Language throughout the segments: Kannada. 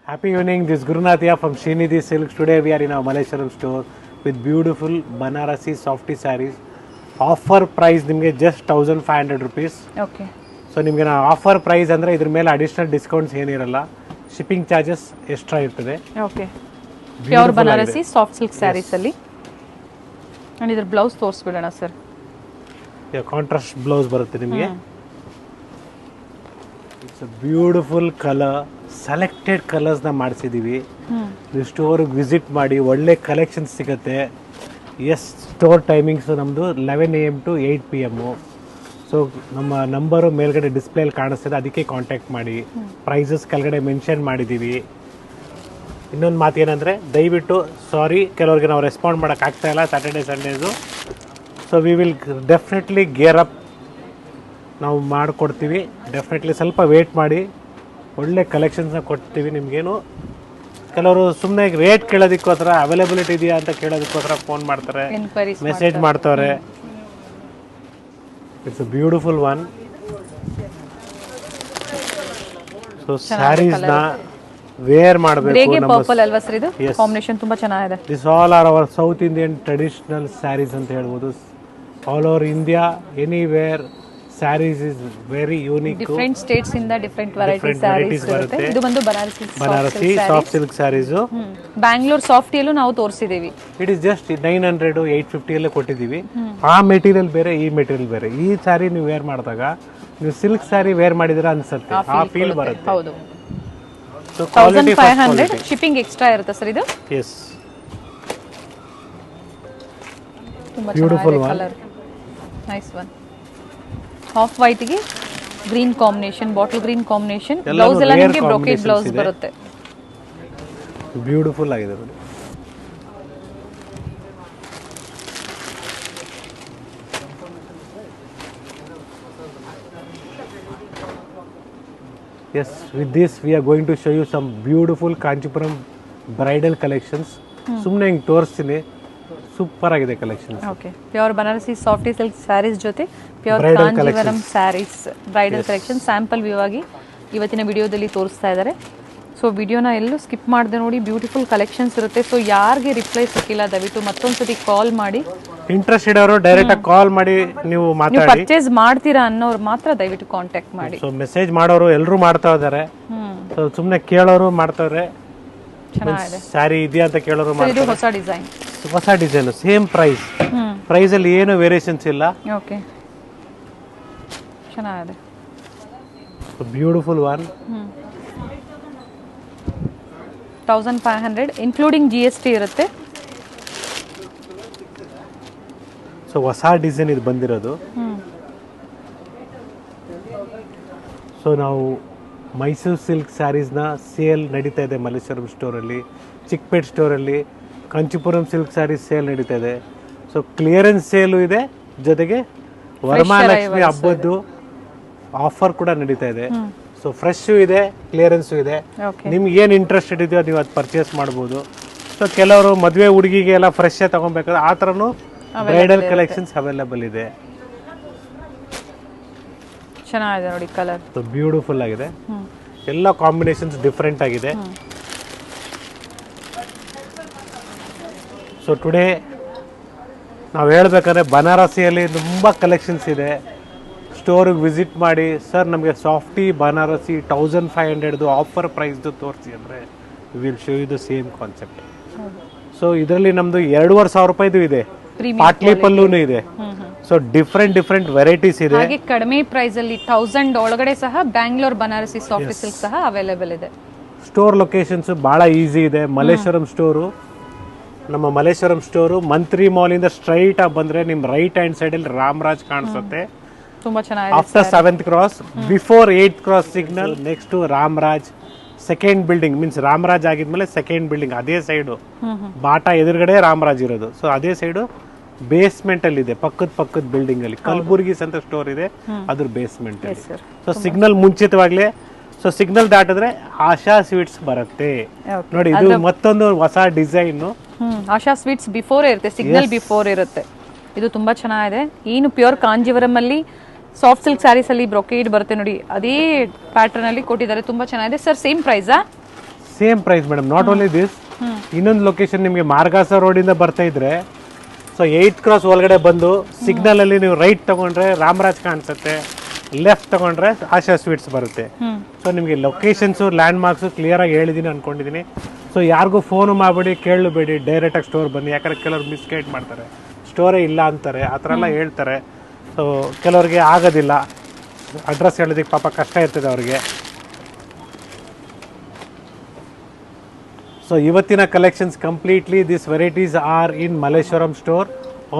Happy evening, this is Gurunath here from Srinidhi Silks. Today we are in our Malleshwaram store with beautiful Banarasi softy sarees. Offer price ನಿಮಗೆ just 1500 rupees. ಓಕೆ ಸೊ ನಿಮಗೆ ಆಫರ್ ಪ್ರೈಸ್ ಅಂದರೆ ಇದ್ರ ಮೇಲೆ ಅಡಿಷನಲ್ ಡಿಸ್ಕೌಂಟ್ಸ್ ಏನಿರಲ್ಲ, ಶಿಪ್ಪಿಂಗ್ ಚಾರ್ಜಸ್ ಎಕ್ಸ್ಟ್ರಾ ಇರ್ತದೆ. Okay pure Banarasi soft silk saris ಅಲ್ಲಿ ಅಂಡ್ ಇದ್ರ ಬ್ಲೌಸ್ ತೋರಿಸ್ಬಿಡೋಣ ಸರ್. ಕಾಂಟ್ರಾಸ್ಟ್ ಬ್ಲೌಸ್ ಬರುತ್ತೆ ನಿಮಗೆ. It's a beautiful colour, selected ಕಲರ್ಸ್ನ ಮಾಡಿಸಿದ್ದೀವಿ. ನೀವು ಸ್ಟೋರ್ಗೆ ವಿಸಿಟ್ ಮಾಡಿ, ಒಳ್ಳೆ ಕಲೆಕ್ಷನ್ಸ್ ಸಿಗುತ್ತೆ. ಸ್ಟೋರ್ ಟೈಮಿಂಗ್ಸು ನಮ್ಮದು 11 AM to 8 PM. ಸೊ ನಮ್ಮ ನಂಬರು ಮೇಲ್ಗಡೆ ಡಿಸ್ಪ್ಲೇಲಿ ಕಾಣಿಸ್ತಿದೆ, ಅದಕ್ಕೆ ಕಾಂಟ್ಯಾಕ್ಟ್ ಮಾಡಿ. ಪ್ರೈಸಸ್ ಕೆಳಗಡೆ ಮೆನ್ಷನ್ ಮಾಡಿದ್ದೀವಿ. ಇನ್ನೊಂದು ಮಾತು ಏನಂದರೆ, ದಯವಿಟ್ಟು ಸಾರಿ ಕೆಲವ್ರಿಗೆ ನಾವು ರೆಸ್ಪಾಂಡ್ ಮಾಡೋಕ್ಕಾಗ್ತಾ ಇಲ್ಲ Saturday Sundays. So we will definitely gear up, ನಾವು ಮಾಡಿಕೊಡ್ತೀವಿ. ಡೆಫಿನೆಟ್ಲಿ ಸ್ವಲ್ಪ ವೇಟ್ ಮಾಡಿ, ಒಳ್ಳೆ ಕಲೆಕ್ಷನ್ಸ್ನ ಕೊಡ್ತೀವಿ ನಿಮಗೇನು. ಕೆಲವರು ಸುಮ್ಮನೆ ರೇಟ್ ಕೇಳೋದಕ್ಕೋಸ್ಕರ, ಅವೈಲೇಬಿಲಿಟಿ ಇದೆಯಾ ಅಂತ ಕೇಳೋದಕ್ಕೋಸ್ಕರ ಫೋನ್ ಮಾಡ್ತಾರೆ, ಮೆಸೇಜ್ ಮಾಡ್ತಾರೆ. It's a beautiful one. So ಸ್ಯಾರೀಸ್ನ ವೇರ್ ಮಾಡಬೇಕು. ಪರ್ಪಲ್ ಅಲ್ವಾ ಸರ್, ಇದು ಕಾಂಬಿನೇಷನ್ ತುಂಬಾ ಚೆನ್ನಾಗಿದೆ. This all are our south Indian traditional saris ಅಂತ ಹೇಳ್ಬೋದು. All over India, anywhere saris is very unique. Different states ಇಂದ ಡಿಫರೆಂಟ್ ವೆರೈಟೀಸ್ ಬರುತ್ತೆ. ಇದು ಬಂದು ಬನಾರಸಿ ಸಾಫ್ಟ್ ಸಿಲ್ಕ್ ಸ್ಯಾರೀಸ್. ಬ್ಯಾಂಗ್ಳೂರ್ ಸಾಫ್ಟಿಯಲ್ಲೂ ನಾವು ತೋರಿಸಿದೀವಿ. ಇಟ್ ಇಸ್ ಜಸ್ಟ್ 900 850 ಅಲ್ಲೇ ಕೊಟ್ಟಿದ್ದೀವಿ. ಆ ಮೆಟೀರಿಯಲ್ ಬೇರೆ, ಈ ಮೆಟೀರಿಯಲ್ ಬೇರೆ. ಈ ಸ್ಯಾರಿ ನೀವು ವೇರ್ ಮಾಡಿದಾಗ ನೀವು ಸಿಲ್ಕ್ ಸ್ಯಾರಿ ವೇರ್ ಮಾಡಿದ್ರೆ ಅನ್ಸುತ್ತೆ, ಆ ಫೀಲ್ ಬರುತ್ತೆ. ಹೌದು. ಸೊ ಕ್ವಾಲಿಟಿ 1500 ಶಿಪ್ಪಿಂಗ್ ಎಕ್ಸ್ಟ್ರಾ ಇರುತ್ತೆ ಸರ್ ಇದು. ಎಸ್, ತುಂಬಾ beautiful colour, nice one. Half white ಗೆ green combination, bottle green combination. Blouse ಎಲ್ಲ ನಿಮಗೆ ಬ್ರೊಕೇಡ್ ಬ್ಲೌಸ್ ಬರುತ್ತೆ. ಬ್ಯೂಟಿಫುಲ್ ಆಗಿದೆ ನೋಡಿ. Yes, with this we are going to show you some beautiful Kanchipuram bridal collections. ಸುಮ್ಮನೆ ಹಿಂಗೆ ತೋರಿಸ್ತೀನಿ, ಸೂಪರ್ ಆಗಿದೆ collections. Okay, pure Banarasi soft silk saris ಜೊತೆ pure Kanjeevaram saris bridal collection sample view ಆಗಿ ಇವತ್ತಿನ ವಿಡಿಯೋದಲ್ಲಿ ತೋರಿಸ್ತಾ ಇದ್ದಾರೆ. ಸೊ ವಿಡಿಯೋನ ಎಲ್ಲೂ ಸ್ಕಿಪ್ ಮಾಡದೆ ನೋಡಿ, ಬ್ಯೂಟಿಫುಲ್ ಕಲೆಕ್ಷನ್ಸ್ ಇರುತ್ತೆ. ಸೊ ಯಾರಿಗೆ ರಿಪ್ಲೈ ಸಿಕ್ಕಿಲ್ಲ ದಯವಿಟ್ಟು ಮತ್ತೊಂದ್ಸತಿ ಕಾಲ್ ಮಾಡಿ. ಇಂಟ್ರೆಸ್ಟ್ ಇರೋರು ಡೈರೆಕ್ಟ್ ಆಗಿ ಕಾಲ್ ಮಾಡಿ ನೀವು ಮಾತಾಡಿ. ಪರ್ಚೇಸ್ ಮಾಡ್ತೀರಾ ಅನ್ನೋರು ಮಾತ್ರ ದಯವಿಟ್ಟು ಕಾಂಟ್ಯಾಕ್ಟ್ ಮಾಡಿ. ಸೊ ಮೆಸೇಜ್ ಮಾಡೋರು ಎಲ್ಲರೂ ಮಾಡ್ತಾ ಇದ್ದಾರೆ. ಸೊ ಸುಮ್ಮನೆ ಕೇಳೋರು ಮಾಡ್ತಾರೆ. ಚೆನ್ನಾಗಿದೆ. ಸ್ಯಾರಿ ಇದೆಯಾ ಅಂತ ಕೇಳೋರು ಮಾಡ್ತಾರೆ. ಇದು ಹೊಸ ಡಿಸೈನ್, ಹೊಸ ಡಿಸೈನ್, ಸೇಮ್ ಪ್ರೈಸ್. ಪ್ರೈಸ್ ಅಲ್ಲಿ ಏನು ವೇರಿಯೇಷನ್ಸ್ ಇಲ್ಲ. ಓಕೆ, ಚೆನ್ನಾಗಿದೆ. Beautiful one. 1500 ಇನ್ಕ್ಲೂಡಿಂಗ್ GST ಇರುತ್ತೆ. ಸೊ ಹೊಸ ಡಿಸೈನ್ ಇದು ಬಂದಿರೋದು. ಸೊ ನಾವು ಮೈಸೂರು ಸಿಲ್ಕ್ ಸ್ಯಾರೀಸ್ನ ಸೇಲ್ ನಡೀತಾ ಇದೆ ಮಲ್ಲೇಶ್ವರಂ ಸ್ಟೋರಲ್ಲಿ, ಚಿಕ್ಕಪೇಟ್ ಸ್ಟೋರಲ್ಲಿ. ಕಾಂಚೀಪುರಂ ಸಿಲ್ಕ್ ಸ್ಯಾರೀಸ್ ಸೇಲ್ ನಡೀತಾ ಇದೆ. ಸೊ ಕ್ಲಿಯರೆನ್ಸ್ ಸೇಲು ಇದೆ, ಜೊತೆಗೆ ವರಮಹಾಲಕ್ಷ್ಮಿ ಹಬ್ಬದ್ದು ಆಫರ್ ಕೂಡ ನಡೀತಾ ಇದೆ. ಸೊ ಫ್ರೆಶ್ಶು ಇದೆ, ಕ್ಲಿಯರೆನ್ಸು ಇದೆ. ನಿಮ್ಗೆ ಏನು ಇಂಟ್ರೆಸ್ಟೆಡ್ ಇದೆಯೋ ನೀವು ಅದು ಪರ್ಚೇಸ್ ಮಾಡ್ಬೋದು. ಸೊ ಕೆಲವರು ಮದುವೆ ಹುಡುಗಿಗೆ ಎಲ್ಲ ಫ್ರೆಶ್ಶೇ ತೊಗೊಬೇಕಾದ್ರೆ ಆ ಥರನೂ ಬ್ರೈಡಲ್ ಕಲೆಕ್ಷನ್ಸ್ ಅವೈಲೇಬಲ್ ಇದೆ. ಚೆನ್ನಾಗಿದೆ ನೋಡಿ ಕಲರ್. ಸೊ ಬ್ಯೂಟಿಫುಲ್ ಆಗಿದೆ. ಎಲ್ಲ ಕಾಂಬಿನೇಷನ್ಸ್ ಡಿಫ್ರೆಂಟ್ ಆಗಿದೆ. ಸೊ ಟುಡೇ ನಾವು ಹೇಳ್ಬೇಕಾದ್ರೆ ಬನಾರಸಿಯಲ್ಲಿ ತುಂಬ ಕಲೆಕ್ಷನ್ಸ್ ಇದೆ. ಸ್ಟೋರಿಗೆ ವಿಸಿಟ್ ಮಾಡಿ, ಸರ್ ನಮಗೆ ಸಾಫ್ಟಿ ಬನಾರಸಿ 1500 ಆಫರ್ ಪ್ರೈಸ್ದು ತೋರಿಸಿ ಅಂದರೆ will show you the same concept. So ಇದರಲ್ಲಿ ನಮ್ಮದು 2500 ರೂಪಾಯಿದು ಇದೆ, ಪಾಟ್ಲಿ ಪಲ್ಲೂನು ಇದೆ. ಸೊ ಡಿಫ್ರೆಂಟ್ ವೆರೈಟೀಸ್ ಇದೆ. ಹಾಗೆ ಕಡಿಮೆ ಪ್ರೈಸ್ ಅಲ್ಲಿ 1000 ಒಳಗಡೆ ಸಹ ಬ್ಯಾಂಗ್ಳೂರ್ ಬನಾರಸಿ ಸಾಫ್ಟ್ ಸಿಲ್ಕ್ ಸಹ ಅವೈಲೇಬಲ್ ಇದೆ. ಸ್ಟೋರ್ ಲೊಕೇಶನ್ಸ್ ಬಹಳ ಈಸಿ ಇದೆ. ಮಲ್ಲೇಶ್ವರಂ ಸ್ಟೋರು, ನಮ್ಮ ಮಲ್ಲೇಶ್ವರಂ ಸ್ಟೋರು ಮಂತ್ರಿ ಮಾಲಿಂದ ಸ್ಟ್ರೈಟ್ ಆಗಿ ಬಂದ್ರೆ ನಿಮ್ಮ ರೈಟ್ ಹ್ಯಾಂಡ್ ಸೈಡ್ ಅಲ್ಲಿ ರಾಮರಾಜ್ ಕಾಣಿಸುತ್ತೆ. ತುಂಬಾ ಚೆನ್ನಾಗಿದೆ. After 7th cross, before 8th cross signal, next Ramraj second building, means Ramraj ಆಗಿದ್ಮೇಲೆ ಸೆಕೆಂಡ್ ಬಿಲ್ಡಿಂಗ್ ಅದೇ ಸೈಡು, ಬಾಟಾ ಎದುರುಗಡೆ ರಾಮರಾಜ್ ಇರೋದು. ಸೊ ಅದೇ ಸೈಡು ಬೇಸ್ಮೆಂಟ್ ಅಲ್ಲಿ ಇದೆ, ಪಕ್ಕದ ಬಿಲ್ಡಿಂಗ್ ಅಲ್ಲಿ ಕಲಬುರ್ಗಿಸ್ ಅಂತ ಸ್ಟೋರ್ ಇದೆ, ಅದ್ರ ಬೇಸ್ಮೆಂಟ್ ಅಲ್ಲಿ. ಸೊ ಸಿಗ್ನಲ್ ಮುಂಚಿತವಾಗ್ಲೇ, ಸೊ ಸಿಗ್ನಲ್ ದಾಟಿದ್ರೆ ಆಶಾ ಸ್ವೀಟ್ಸ್ ಬರುತ್ತೆ ನೋಡಿ. ಇದು ಮತ್ತೊಂದು ಹೊಸ ಡಿಸೈನ್. ಆಶಾ ಸ್ವೀಟ್ಸ್ ಬಿಫೋರ್ ಇರುತ್ತೆ, ಸಿಗ್ನಲ್ ಬಿಫೋರ್ ಇರುತ್ತೆ. ಇದು ತುಂಬಾ ಚೆನ್ನಾಗಿದೆ. ಏನು ಪ್ಯೂರ್ ಕಾಂಜೀವರಂ ಅಲ್ಲಿ ಸಾಫ್ಟ್ ಸಿಲ್ಕ್ ಸ್ಯಾರೀಸ್ ಅಲ್ಲಿ ಬ್ರೊಕೇಡ್ ಬರುತ್ತೆ ನೋಡಿ, ಅದೇ ಪ್ಯಾಟರ್ನ್ ಅಲ್ಲಿ ಕೊಟ್ಟಿದ್ದಾರೆ. ತುಂಬಾ ಚೆನ್ನಾಗಿದೆ ಸರ್. ಸೇಮ್ ಪ್ರೈಸಾ? Same price madam. Not only this, ಇನ್ನೊಂದು ಲೊಕೇಶನ್ ನಿಮಗೆ ಮಾರ್ಗಾಸ ರೋಡಿಂದ ಬರ್ತಾ ಇದ್ರೆ, ಸೊ 8th ಕ್ರಾಸ್ ಒಳಗಡೆ ಬಂದು ಸಿಗ್ನಲ್ ಅಲ್ಲಿ ನೀವು ರೈಟ್ ತಗೊಂಡ್ರೆ ರಾಮರಾಜ್ ಕಾಣಿಸುತ್ತೆ, ಲೆಫ್ಟ್ ತಗೊಂಡ್ರೆ ಆಶಾ ಸ್ವೀಟ್ಸ್ ಬರುತ್ತೆ. ಸೊ ನಿಮಗೆ ಲೊಕೇಶನ್ಸು ಲ್ಯಾಂಡ್ ಮಾರ್ಕ್ಸು ಕ್ಲಿಯರ್ ಆಗಿ ಹೇಳಿದ್ದೀನಿ ಅನ್ಕೊಂಡಿದ್ದೀನಿ. ಸೊ ಯಾರಿಗೂ ಫೋನು ಮಾಡಬೇಡಿ, ಕೇಳಬೇಡಿ, ಡೈರೆಕ್ಟಾಗಿ ಸ್ಟೋರ್ ಬನ್ನಿ. ಯಾಕಂದ್ರೆ ಕೆಲವರು ಮಿಸ್ಗೈಡ್ ಮಾಡ್ತಾರೆ, ಸ್ಟೋರೇ ಇಲ್ಲ ಅಂತಾರೆ, ಆ ಥರ ಎಲ್ಲ ಹೇಳ್ತಾರೆ. ಸೊ ಕೆಲವ್ರಿಗೆ ಆಗೋದಿಲ್ಲ, ಅಡ್ರೆಸ್ ಹೇಳೋದಕ್ಕೆ ಪಾಪ ಕಷ್ಟ ಇರ್ತದೆ ಅವ್ರಿಗೆ. ಸೊ ಇವತ್ತಿನ collections completely this varieties are in Malleshwaram store,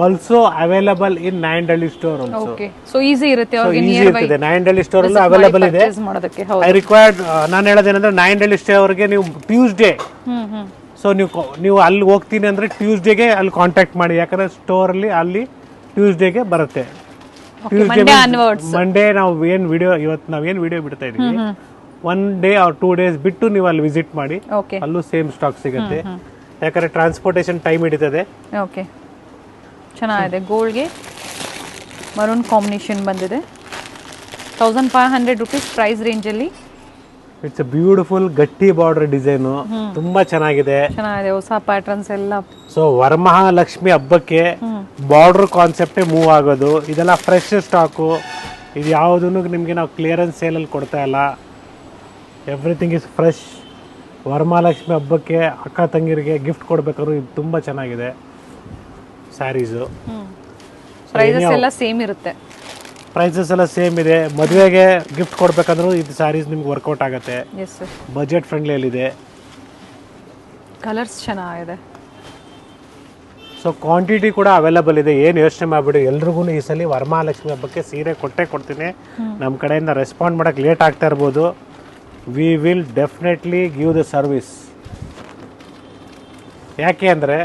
also available in Nayandahalli store also. Okay, so easy ಇರುತ್ತೆ ಅವ್ರಿಗೆ ಈಸಿ ನಿಯರ್ ಬೈ ಇರ್ತದೆ. ನಾಯಂಡಹಳ್ಳಿ ಸ್ಟೋರ್ ಅಲ್ಲೂ ಅವೈಲಬಲ್ ಇದೆ. ಮಾಡೋದಕ್ಕೆ. ಐ ರಿಕ್ವೈರ್ಡ್, ನಾನು ಹೇಳೋದೇನಂದ್ರೆ ನಾಯಂಡಹಳ್ಳಿ ಸ್ಟೋರ್ ಅವ್ರಿಗೆ ನೀವು ಟ್ಯೂಸ್ಡೇ, ಸೊ ನೀವು ಅಲ್ಲಿ ಹೋಗ್ತೀನಿ ಅಂದರೆ ಟ್ಯೂಸ್ಡೇಗೆ ಅಲ್ಲಿ ಕಾಂಟ್ಯಾಕ್ಟ್ ಮಾಡಿ. ಯಾಕಂದರೆ ಸ್ಟೋರಲ್ಲಿ ಅಲ್ಲಿ ಟ್ಯೂಸ್ಡೇಗೆ ಬರುತ್ತೆ. ಮಂಡೇ ನಾವು ಏನು ವಿಡಿಯೋ, ಇವತ್ತು ನಾವೇನು ವಿಡಿಯೋ ಬಿಡ್ತಾ ಇದೀವಿ, 1 day or 2 days ಬಿಟ್ಟು ನೀವು ಅಲ್ಲಿ ವಿಸಿಟ್ ಮಾಡಿ, ಅಲ್ಲೂ ಸೇಮ್ ಸ್ಟಾಕ್ ಸಿಗುತ್ತೆ. ಯಾಕಂದ್ರೆ ಟ್ರಾನ್ಸ್ಪೋರ್ಟೇಷನ್ ಟೈಮ್ ಹಿಡಿತದೆ. ಓಕೆ, ಚೆನ್ನಾಗಿದೆ. ಗೋಲ್ಡ್ಗೆ ಮರೂನ್ ಕಾಂಬಿನೇಷನ್ ಬಂದಿದೆ. 1500 ರುಪೀಸ್ ಪ್ರೈಸ್ ರೇಂಜಲ್ಲಿ. ಇಟ್ಸ್ ಅ ಬ್ಯೂಟಿಫುಲ್ ಗಟ್ಟಿ ಬಾರ್ಡರ್ ಡಿಸೈನು, ತುಂಬಾ ಚೆನ್ನಾಗಿದೆ. ಹೊಸ ಪ್ಯಾಟರ್ನ್ಸ್ ಎಲ್ಲ. ಸೊ ವರಮಹಾಲಕ್ಷ್ಮಿ ಹಬ್ಬಕ್ಕೆ ಬಾರ್ಡರ್ ಕಾನ್ಸೆಪ್ಟೇ ಮೂವ್ ಆಗೋದು. ಇದೆಲ್ಲ ಫ್ರೆಶ್ ಸ್ಟಾಕು. ಇದು ಯಾವುದನ್ನು ನಿಮಗೆ ನಾವು ಕ್ಲಿಯರೆನ್ಸ್ ಸೇಲಲ್ಲಿ ಕೊಡ್ತಾ ಇಲ್ಲ. Everything is fresh. ವರಮಹಾಲಕ್ಷ್ಮಿ ಹಬ್ಬಕ್ಕೆ ಅಕ್ಕ ತಂಗಿರಿಗೆ ಗಿಫ್ಟ್ ಕೊಡ್ಬೇಕಾದ್ರು ಇದು ತುಂಬ ಚೆನ್ನಾಗಿದೆ ಸ್ಯಾರೀಸು. ಪ್ರೈಸಸ್ ಎಲ್ಲ ಸೇಮ್ ಇರುತ್ತೆ. ಪ್ರೈಸಸ್ ಎಲ್ಲ ಸೇಮ್ ಇದೆ. ಮದುವೆಗೆ ಗಿಫ್ಟ್ ಕೊಡ್ಬೇಕಂದ್ರೂ ಇದು ಸ್ಯಾರೀಸ್ ನಿಮ್ಗೆ ವರ್ಕೌಟ್ ಆಗುತ್ತೆ. ಬಜೆಟ್ ಫ್ರೆಂಡ್ಲಿಯಲ್ಲಿದೆ. ಕಲರ್ಸ್ ಚೆನ್ನಾಗಿದೆ. ಸೊ ಕ್ವಾಂಟಿಟಿ ಕೂಡ ಅವೈಲಬಲ್ ಇದೆ. ಏನು ಯೋಚನೆ ಮಾಡಿಬಿಡಿ, ಎಲ್ರಿಗೂ ಈ ಸಲ ವರಮಹಾಲಕ್ಷ್ಮಿ ಹಬ್ಬಕ್ಕೆ ಸೀರೆ ಕೊಡ್ತೀನಿ. ನಮ್ಮ ಕಡೆಯಿಂದ ರೆಸ್ಪಾಂಡ್ ಮಾಡೋಕ್ಕೆ ಲೇಟ್ ಆಗ್ತಾ ಇರ್ಬೋದು. We will definitely give the service. ಯಾಕೆ ಅಂದರೆ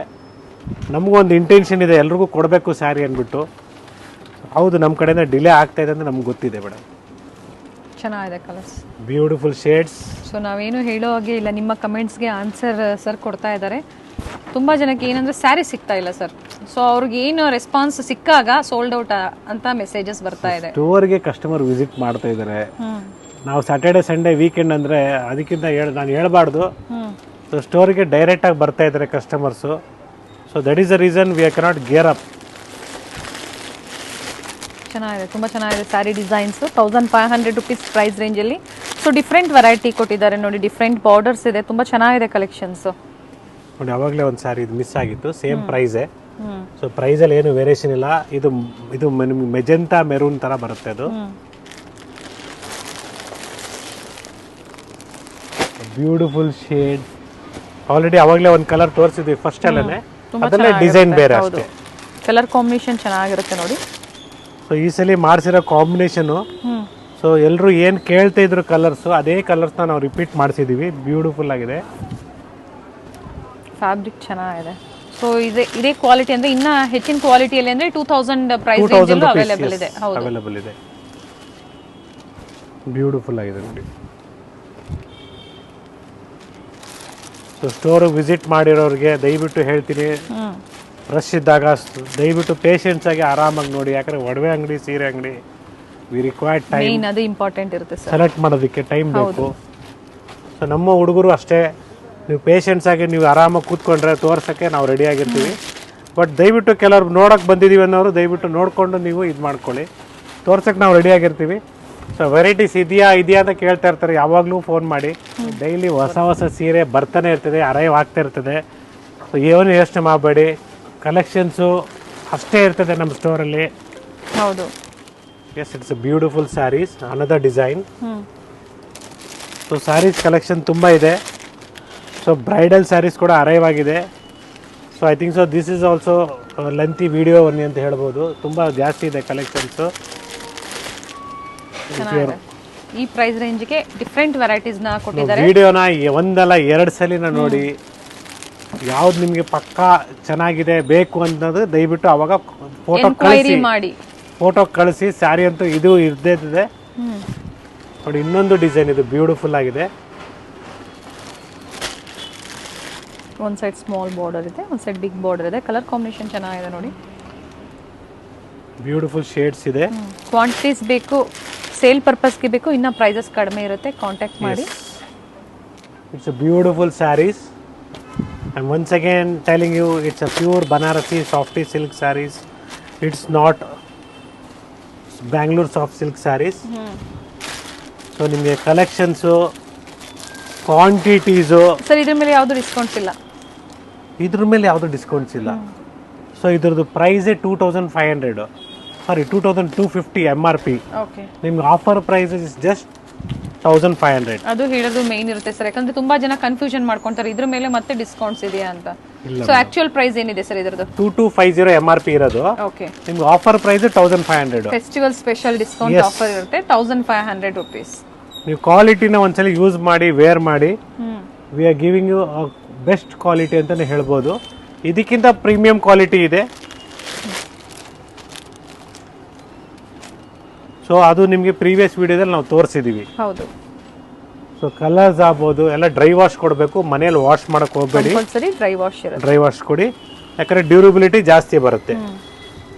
ನಮಗೊಂದು ಇಂಟೆನ್ಷನ್ ಇದೆ, ಎಲ್ರಿಗೂ ಕೊಡಬೇಕು ಸ್ಯಾರಿ ಅಂದ್ಬಿಟ್ಟು. ಹೌದು, ನಮ್ಮ ಕಡೆಯಿಂದ ಡಿಲೇ ಆಗ್ತಾ ಇದೆ ಅಂತ ನಮ್ಗೆ ಗೊತ್ತಿದೆ ಮೇಡಮ್. ಚೆನ್ನಾಗಿದೆ ಕಲರ್ಸ್, ಬ್ಯೂಟಿಫುಲ್ ಶೇಡ್ಸ್. ಸೊ ನಾವೇನು ಹೇಳೋ ಹಾಗೆ ಇಲ್ಲ, ನಿಮ್ಮ ಕಮೆಂಟ್ಸ್ಗೆ ಆನ್ಸರ್ ಸರ್ ಕೊಡ್ತಾ ಇದ್ದಾರೆ. ತುಂಬ ಜನಕ್ಕೆ ಏನಂದರೆ ಸ್ಯಾರಿ ಸಿಗ್ತಾ ಇಲ್ಲ ಸರ್. ಸೊ ಅವ್ರಿಗೆ ಏನು ರೆಸ್ಪಾನ್ಸ್ ಸಿಕ್ಕಾಗ ಸೋಲ್ಡ್ ಔಟ್ ಅಂತ ಮೆಸೇಜಸ್ ಬರ್ತಾ ಇದೆ. ಸ್ಟೋರ್ಗೆ ಕಸ್ಟಮರ್ ವಿಸಿಟ್ ಮಾಡ್ತಾ ಇದ್ದಾರೆ. ನಾವು ಸ್ಯಾಟರ್ಡೆ ಸಂಡೇ ವೀಕೆಂಡ್ ಅಂದರೆ ಅದಕ್ಕಿಂತ ನಾನು ಹೇಳ್ಬಾರ್ದು. ಸೊ ಸ್ಟೋರಿಗೆ ಡೈರೆಕ್ಟಾಗಿ ಬರ್ತಾ ಇದ್ದಾರೆ customers. So that is the reason we cannot gear up. ಚೆನ್ನಾಗಿದೆ, ತುಂಬ ಚೆನ್ನಾಗಿದೆ ಸ್ಯಾರಿ ಡಿಸೈನ್ಸು. 1500 ರುಪೀಸ್ ಪ್ರೈಸ್ ರೇಂಜಲ್ಲಿ. ಸೊ ಡಿಫ್ರೆಂಟ್ ವೆರೈಟಿ ಕೊಟ್ಟಿದ್ದಾರೆ ನೋಡಿ, ಡಿಫ್ರೆಂಟ್ ಬಾರ್ಡರ್ಸ್ ಇದೆ, ತುಂಬ ಚೆನ್ನಾಗಿದೆ ಕಲೆಕ್ಷನ್ಸು ನೋಡಿ. ಅವಾಗಲೇ ಒಂದು ಸ್ಯಾರಿ ಇದು ಮಿಸ್ ಆಗಿತ್ತು, ಸೇಮ್ ಪ್ರೈಸೇ. ಸೊ ಪ್ರೈಸಲ್ಲಿ ಏನು ವೇರಿಯೇಷನ್ ಇಲ್ಲ. ಇದು ಮೆಜೆಂಟಾ ಮೆರೂನ್ ಥರ ಬರುತ್ತೆ. ಅದು ಬ್ಯೂಟಿಫುಲ್ ಶೇಡ್. ಆಲ್ರೆಡಿ ಅವಾಗಲೇ ಒಂದು ಕಲರ್ ತೋರಿಸಿದ್ವಿ ಫಸ್ಟ್ ಅಲ್ಲೇ, ಅದಲ್ಲೇ ಡಿಸೈನ್ ಬೇರೆ ಅಷ್ಟೇ. ಕಲರ್ ಕಾಂಬಿನೇಷನ್ ಚೆನ್ನಾಗಿರುತ್ತೆ ನೋಡಿ. ಸೊ ಈ ಸಲ ಮಾಡಿಸಿರೋ ಕಾಂಬಿನೇಷನು, ಸೊ ಎಲ್ಲರೂ ಏನು ಕೇಳ್ತಾ ಇದ್ರು ಕಲರ್ಸು, ಅದೇ ಕಲರ್ಸ್ನ ನಾವು ರಿಪೀಟ್ ಮಾಡಿಸಿದ್ದೀವಿ. ಬ್ಯೂಟಿಫುಲ್ ಆಗಿದೆ. ಫ್ಯಾಬ್ರಿಕ್ ಚೆನ್ನಾಗಿದೆ. ಸೊ ಇದೇ ಕ್ವಾಲಿಟಿ ಅಂದರೆ ಇನ್ನೂ ಹೆಚ್ಚಿನ ಕ್ವಾಲಿಟಿಯಲ್ಲಿ ಅಂದರೆ 2000 ಪ್ರೈಸ್ ರೇಂಜಲ್ಲೂ ಅವೈಲೇಬಲ್ ಇದೆ. ಅವೈಲೇಬಲ್ ಇದೆ. ಬ್ಯೂಟಿಫುಲ್ ಆಗಿದೆ ನೋಡಿ. ಸೊ ಸ್ಟೋರ್ ವಿಸಿಟ್ ಮಾಡಿರೋರಿಗೆ ದಯವಿಟ್ಟು ಹೇಳ್ತೀನಿ, ರಶ್ ಇದ್ದಾಗ ದಯವಿಟ್ಟು ಪೇಷನ್ಸ್ ಆಗಿ ಆರಾಮಾಗಿ ನೋಡಿ. ಯಾಕಂದ್ರೆ ಒಡವೆ ಅಂಗಡಿ, ಸೀರೆ ಅಂಗಡಿ, ವಿ ರಿಕ್ವೈರ್ಡ್ ಟೈಮ್. ಅದು ಇಂಪಾರ್ಟೆಂಟ್ ಇರುತ್ತೆ ಸರ್, ಸೆಲೆಕ್ಟ್ ಮಾಡೋದಕ್ಕೆ ಟೈಮ್ ಬೇಕು. ಸೊ ನಮ್ಮ ಹುಡುಗರು ಅಷ್ಟೇ, ನೀವು ಪೇಷನ್ಸ್ ಆಗಿ ನೀವು ಆರಾಮಾಗಿ ಕೂತ್ಕೊಂಡ್ರೆ ತೋರ್ಸೋಕ್ಕೆ ನಾವು ರೆಡಿ ಆಗಿರ್ತೀವಿ. ಬಟ್ ದಯವಿಟ್ಟು ಕೆಲವ್ರು ನೋಡೋಕೆ ಬಂದಿದ್ದೀವಿ ಅನ್ನೋರು ದಯವಿಟ್ಟು ನೋಡಿಕೊಂಡು ನೀವು ಇದು ಮಾಡ್ಕೊಳ್ಳಿ. ತೋರ್ಸೋಕ್ಕೆ ನಾವು ರೆಡಿ ಆಗಿರ್ತೀವಿ. ಸೊ ವೆರೈಟೀಸ್ ಇದೆಯಾ ಅಂತ ಕೇಳ್ತಾ ಇರ್ತಾರೆ. ಯಾವಾಗಲೂ ಫೋನ್ ಮಾಡಿ. ಡೈಲಿ ಹೊಸ ಸೀರೆ ಬರ್ತಾನೆ ಇರ್ತದೆ, ಅರೈವ್ ಆಗ್ತಾ ಇರ್ತದೆ. ಸೊ ಏನು ಯೋಚನೆ ಮಾಡಬೇಡಿ, ಕಲೆಕ್ಷನ್ಸು ಅಷ್ಟೇ ಇರ್ತದೆ ನಮ್ಮ ಸ್ಟೋರಲ್ಲಿ. ಹೌದು. Yes, it's a beautiful saris, another design. So saris collection ತುಂಬ ಇದೆ. ಸೊ ಬ್ರೈಡಲ್ ಸ್ಯಾರೀಸ್ ಕೂಡ ಅರೈವ್ ಆಗಿದೆ. So I think so this is also lengthy video ಒನ್ನಿ ಅಂತ ಹೇಳ್ಬೋದು. ತುಂಬ ಜಾಸ್ತಿ ಇದೆ ಕಲೆಕ್ಷನ್ಸು. ಈ ಪ್ರೈಸ್ ರೇಂಜ್ಗೆ ಡಿಫ್ರೆಂಟ್ ವೆರೈಟೀಸ್ನ ಕೊಟ್ಟಿದ್ದಾರೆ. ವಿಡಿಯೋನ ಒಂದಲ್ಲ 2 ಸಲಿನ ನೋಡಿ, ಯಾವ್ದು ನಿಮಗೆ ಪಕ್ಕಾ ಚೆನ್ನಾಗಿದೆ ಬೇಕು ಅನ್ನೋದು ದಯವಿಟ್ಟು ಅವಾಗ ಫೋಟೋ ಕಳಿಸಿ. ಸ್ಯಾರಿ ಅಂತೂ ಇದು ಇದ್ದೇ ಇದೆ ನೋಡಿ. ಇನ್ನೊಂದು ಡಿಸೈನ್ ಇದು ಬ್ಯೂಟಿಫುಲ್ ಆಗಿದೆ. ಒಂದು ಸೈಡ್ ಸ್ಮಾಲ್ ಬಾರ್ಡರ್ ಇದೆ, ಒಂದು ಸೈಡ್ ಬಿಗ್ ಬಾರ್ಡರ್ ಇದೆ. ಕಲರ್ ಕಾಂಬಿನೇಷನ್ ಚೆನ್ನಾಗಿದೆ ನೋಡಿ. ಬ್ಯೂಟಿಫುಲ್ ಶೇಡ್ಸ್ ಇದೆ. ಕ್ವಾಂಟಿಟೀಸ್ ಬೇಕು, ಸೇಲ್ ಪರ್ಪಸ್ಗೆ ಬೇಕು, ಇನ್ನು ಪ್ರೈಸಸ್ ಕಡಿಮೆ ಇರುತ್ತೆ, ಕಾಂಟ್ಯಾಕ್ಟ್ ಮಾಡಿ. It's a beautiful sarees. I'm once again telling you, it's a pure Banarasi softy silk sarees. It's not Bangalore soft silk sarees. So ನಿಮಗೆ ಕಲೆಕ್ಷನ್ಸು, ಕ್ವಾಂಟಿಟೀಸು, ಸರ್ ಇದ್ರ ಮೇಲೆ ಯಾವುದು ಡಿಸ್ಕೌಂಟ್ಸ್ ಇಲ್ಲ? ಇದ್ರ ಮೇಲೆ ಯಾವುದು ಡಿಸ್ಕೌಂಟ್ಸ್ ಇಲ್ಲ. ಸೊ ಇದ್ರದ್ದು ಪ್ರೈಸೇ 2500, ಸಾರಿ 2250 MRP. ಓಕೆ, ನಿಮ್ಗೆ ಆಫರ್ ಪ್ರೈಸ್ ಇಸ್ ಜಸ್ಟ್ 1500. ಅದು ಹೇಳೋದು ಮೇನ್ ಇರುತ್ತೆ ಸರ್, ಯಾಕಂದ್ರೆ ತುಂಬಾ ಜನ ಕನ್ಫ್ಯೂಷನ್ ಮಾಡ್ಕೊಂತಾರೆ ಇದ್ರ ಮೇಲೆ ಮತ್ತೆ ಡಿಸ್ಕೌಂಟ್ಸ್ ಇದೆಯಾ ಅಂತ. ಸೊ ಆಕ್ಚುಯಲ್ ಪ್ರೈಸ್ ಏನಿದೆ ಸರ್ ಇದ್ರದ್ದು? 2250 MRP ಇರೋದು. ಓಕೆ, ನಿಮ್ಗೆ offer price 1500. Festival special discount offer ಇರುತ್ತೆ 1500 rupees. ನೀವು ಕ್ವಾಲಿಟಿನ ಒಂದ್ಸಲ ಯೂಸ್ ಮಾಡಿ, ವೇರ್ ಮಾಡಿ, we are giving you best quality ಅಂತಾನೆ ಹೇಳ್ಬೋದು. ಇದಕ್ಕಿಂತ ಪ್ರೀಮಿಯಂ ಕ್ವಾಲಿಟಿ ಇದೆ. ಸೊ ಅದು ನಿಮಗೆ ಪ್ರೀವಿಯಸ್ ವಿಡಿಯೋದಲ್ಲಿ ನಾವು ತೋರಿಸಿದೀವಿ. ಹೌದು. ಸೊ ಕಲರ್ಸ್ ಆಗ್ಬೋದು, ಎಲ್ಲ ಡ್ರೈ ವಾಶ್ ಕೊಡಬೇಕು, ಮನೇಲಿ ವಾಶ್ ಮಾಡಕ್ ಹೋಗಬೇಡಿ, ಕಂಪಲ್ಸರಿ ಡ್ರೈ ವಾಶ್ ಇರುತ್ತೆ. ಡ್ರೈ ವಾಶ್ ಕೊಡಿ, ಯಾಕಂದ್ರೆ ಡ್ಯೂರಬಿಲಿಟಿ ಜಾಸ್ತಿ ಬರುತ್ತೆ.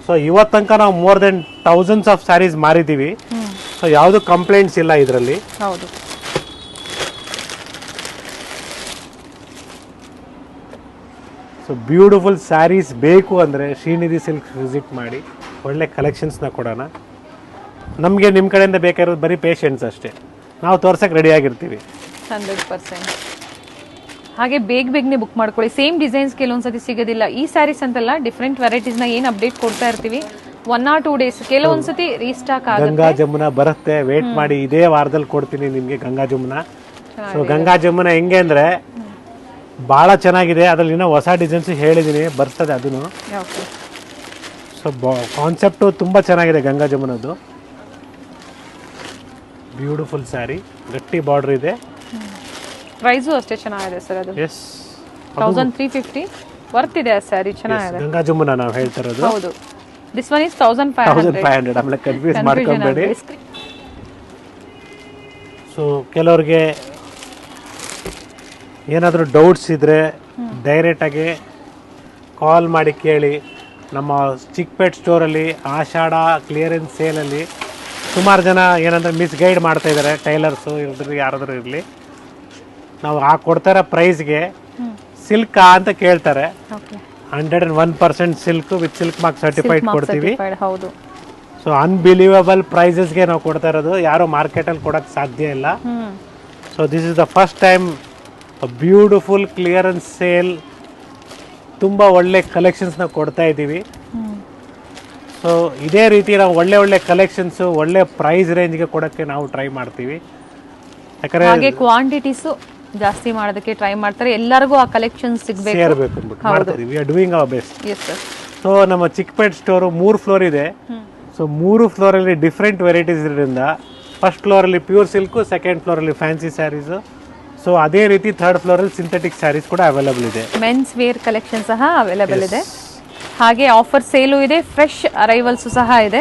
ಸೊ ಇವತ್ತು ತನಕ ನಾವು more than thousands of saris ಮಾರಿದ್ದೀವಿ. ಸೊ ಯಾವುದು ಕಂಪ್ಲೇಂಟ್ಸ್ ಇಲ್ಲ ಇದರಲ್ಲಿ. ಹೌದು. ಸೊ ಬ್ಯೂಟಿಫುಲ್ ಸ್ಯಾರೀಸ್ ಬೇಕು ಅಂದರೆ ಶ್ರೀನಿಧಿ ಸಿಲ್ಕ್ ವಿಸಿಟ್ ಮಾಡಿ, ಒಳ್ಳೆ ಕಲೆಕ್ಷನ್ಸ್ನ ಕೊಡೋಣ. ನಮಗೆ ನಿಮ್ಮ ಕಡೆಯಿಂದ ಬೇಕಾಗಿರೋದು ಬರೀ ಪೇಷನ್ಸ್ ಅಷ್ಟೇ, ನಾವು ತೋರ್ಸಕ್ಕೆ ರೆಡಿ ಆಗಿರ್ತೀವಿ 100%. ಹಾಗೆ ಬೇಗನೆ ಬುಕ್ ಮಾಡ್ಕೊಳ್ಳಿ. ಸೇಮ್ ಡಿಸೈನ್ಸ್ ಕೆಲವೊಂದ್ಸತಿ ಸಿಗೋದಿಲ್ಲ. ಈ ಸ್ಯಾರೀಸ್ ಅಂತಲ್ಲ, ಡಿಫ್ರೆಂಟ್ ವೆರೈಟೀಸ್ನ ಏನು ಅಪ್ಡೇಟ್ ಕೊಡ್ತಾ ಇರ್ತೀವಿ 1 or 2 days. ಕೆಲವೊಂದ್ಸತಿ ರೀಸ್ಟಾಕ್ ಆಗುತ್ತೆ. ಗಂಗಾ ಜಮುನಾ ಬರುತ್ತೆ, ವೇಟ್ ಮಾಡಿ, ಇದೇ ವಾರದಲ್ಲಿ ಕೊಡ್ತೀನಿ ನಿಮಗೆ ಗಂಗಾ ಜಮುನಾ. ಸೊ ಗಂಗಾ ಜಮುನಾ ಹೆಂಗೆ ಅಂದರೆ ಭಾಳ ಚೆನ್ನಾಗಿದೆ, ಅದರಲ್ಲಿ ಇನ್ನೂ ಹೊಸ ಡಿಸೈನ್ಸ್ ಹೇಳಿದ್ದೀನಿ, ಬರ್ತದೆ ಅದನ್ನು. ಓಕೆ. ಸೊ ಕಾನ್ಸೆಪ್ಟು ತುಂಬ ಚೆನ್ನಾಗಿದೆ ಗಂಗಾ ಜಮುನದ್ದು. ಬ್ಯೂಟಿಫುಲ್ ಸ್ಯಾರಿ, ಗಟ್ಟಿ ಬಾರ್ಡರ್ ಇದೆ. ಪ್ರೈಸು ಅಷ್ಟೇ ಚೆನ್ನಾಗಿದೆ ಸರ್. ಅದು ಎಸ್ 1350 ವರ್ತ್ ಇದೆ. ಆ ಸ್ಯಾರಿ ಚೆನ್ನಾಗಿದೆ. ಗಂಗಾ ಜಮುನಾ ನಾವು ಹೇಳ್ತಾ ಇರೋದು. ಹೌದು. This one is 1500. ಆಮೇಲೆ ಕನ್ಫ್ಯೂಸ್ ಮಾಡ್ಕೊಬೇಡಿ. ಸೊ ಕೆಲವ್ರಿಗೆ ಏನಾದರೂ ಡೌಟ್ಸ್ ಇದ್ದರೆ ಡೈರೆಕ್ಟಾಗಿ ಕಾಲ್ ಮಾಡಿ ಕೇಳಿ. ನಮ್ಮ ಚಿಕ್ಕಪೇಟ್ ಸ್ಟೋರಲ್ಲಿ ಆಷಾಢ ಕ್ಲಿಯರೆನ್ಸ್ ಸೇಲಲ್ಲಿ ಸುಮಾರು ಜನ ಏನಂದರೆ ಮಿಸ್ಗೈಡ್ ಮಾಡ್ತಾ ಇದ್ದಾರೆ, ಟೈಲರ್ಸು ಇರಲಿ ಯಾರಾದರೂ ಇರಲಿ. ನಾವು ಆ ಕೊಡ್ತಾರೋ ಪ್ರೈಸ್ಗೆ ಸಿಲ್ಕಾ ಅಂತ ಕೇಳ್ತಾರೆ. 101% silk with silk mark certified ಕೊಡ್ತೀವಿ. ಹೌದು. ಸೊ ಅನ್ಬಿಲೀವಬಲ್ ಪ್ರೈಸಸ್ಗೆ ನಾವು ಕೊಡ್ತಾ ಇರೋದು, ಯಾರು ಮಾರ್ಕೆಟಲ್ಲಿ ಕೊಡೋಕ್ಕೆ ಸಾಧ್ಯ ಇಲ್ಲ. So this is the first time beautiful clearance sale, ತುಂಬ ಒಳ್ಳೆ ಕಲೆಕ್ಷನ್ಸ್ನ ಕೊಡ್ತಾ ಇದ್ದೀವಿ. ಸೊ ಇದೇ ರೀತಿ ನಾವು ಒಳ್ಳೆ ಕಲೆಕ್ಷನ್ಸು ಒಳ್ಳೆ ಪ್ರೈಸ್ ರೇಂಜ್ಗೆ ಕೊಡೋಕ್ಕೆ ನಾವು ಟ್ರೈ ಮಾಡ್ತೀವಿ. ಯಾಕಂದರೆ ಹಾಗೆ ಕ್ವಾಂಟಿಟೀಸು ಜಾಸ್ತಿ ಮಾಡೋದಕ್ಕೆ ಟ್ರೈ ಮಾಡ್ತಾರೆ. ಎಲ್ಲರಿಗೂ ಆ ಕಲೆಕ್ಷನ್ ಸಿಗಬೇಕು, ಸೇರಬೇಕು ಅಂದ್ಬಿಟ್ಟು ಮಾಡ್ತೀವಿ. We are doing our best. Yes sir. So ನಮ್ಮ ಚಿಕ್ಕಪೇಟ್ ಸ್ಟೋರು 3 ಫ್ಲೋರ್ ಇದೆ. ಸೊ 3 ಫ್ಲೋರಲ್ಲಿ ಡಿಫ್ರೆಂಟ್ ವೆರೈಟೀಸ್ ಇರೋದ್ರಿಂದ ಫಸ್ಟ್ ಫ್ಲೋರಲ್ಲಿ ಪ್ಯೂರ್ ಸಿಲ್ಕು, ಸೆಕೆಂಡ್ ಫ್ಲೋರಲ್ಲಿ ಫ್ಯಾನ್ಸಿ ಸ್ಯಾರೀಸು. ಸೊ ಅದೇ ರೀತಿ ಥರ್ಡ್ ಫ್ಲೋರಲ್ಲಿ ಸಿಂಥೆಟಿಕ್ ಸ್ಯಾರೀಸ್ ಕೂಡ ಅವೈಲೇಬಲ್ ಇದೆ. ಮೆನ್ಸ್ ವೇರ್ ಕಲೆಕ್ಷನ್ ಸಹ ಅವೈಲೇಬಲ್ ಇದೆ. ಹಾಗೆ ಆಫರ್ ಸೇಲು ಇದೆ, ಫ್ರೆಶ್ ಅರೈವಲ್ಸು ಸಹ ಇದೆ.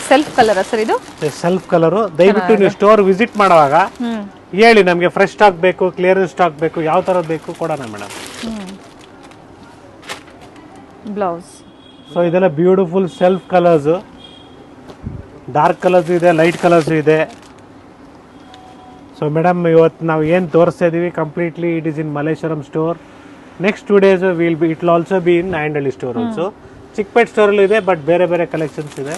ಸೆಲ್ಫ್ ಕಲರ್ ಸರ್ ಇದು? Self colour. ದಯವಿಟ್ಟು ನೀವು ಸ್ಟೋರ್ ವಿಸಿಟ್ ಮಾಡುವಾಗ ಹೇಳಿ, ನಮಗೆ ಫ್ರೆಶ್ ಸ್ಟಾಕ್ ಬೇಕು, ಕ್ಲಿಯರೆನ್ಸ್ ಸ್ಟಾಕ್ ಬೇಕು, ಯಾವ ಥರ ಬೇಕು ಕೊಡೋಣ ಮೇಡಮ್. ಬ್ಲೌಸ್. ಸೊ ಇದೆಲ್ಲ beautiful self colours, dark colours ಇದೆ, ಲೈಟ್ ಕಲರ್ಸ್ ಇದೆ. ಸೊ ಮೇಡಮ್ ಇವತ್ತು ನಾವು ಏನು ತೋರಿಸ್ತಾ ಇದ್ದೀವಿ completely it is in Malleshwaram store. Next 2 days it will also be in Nayandahalli store also. Chickpet ಸ್ಟೋರಲ್ಲೂ ಇದೆ, ಬಟ್ ಬೇರೆ ಕಲೆಕ್ಷನ್ಸ್ ಇದೆ.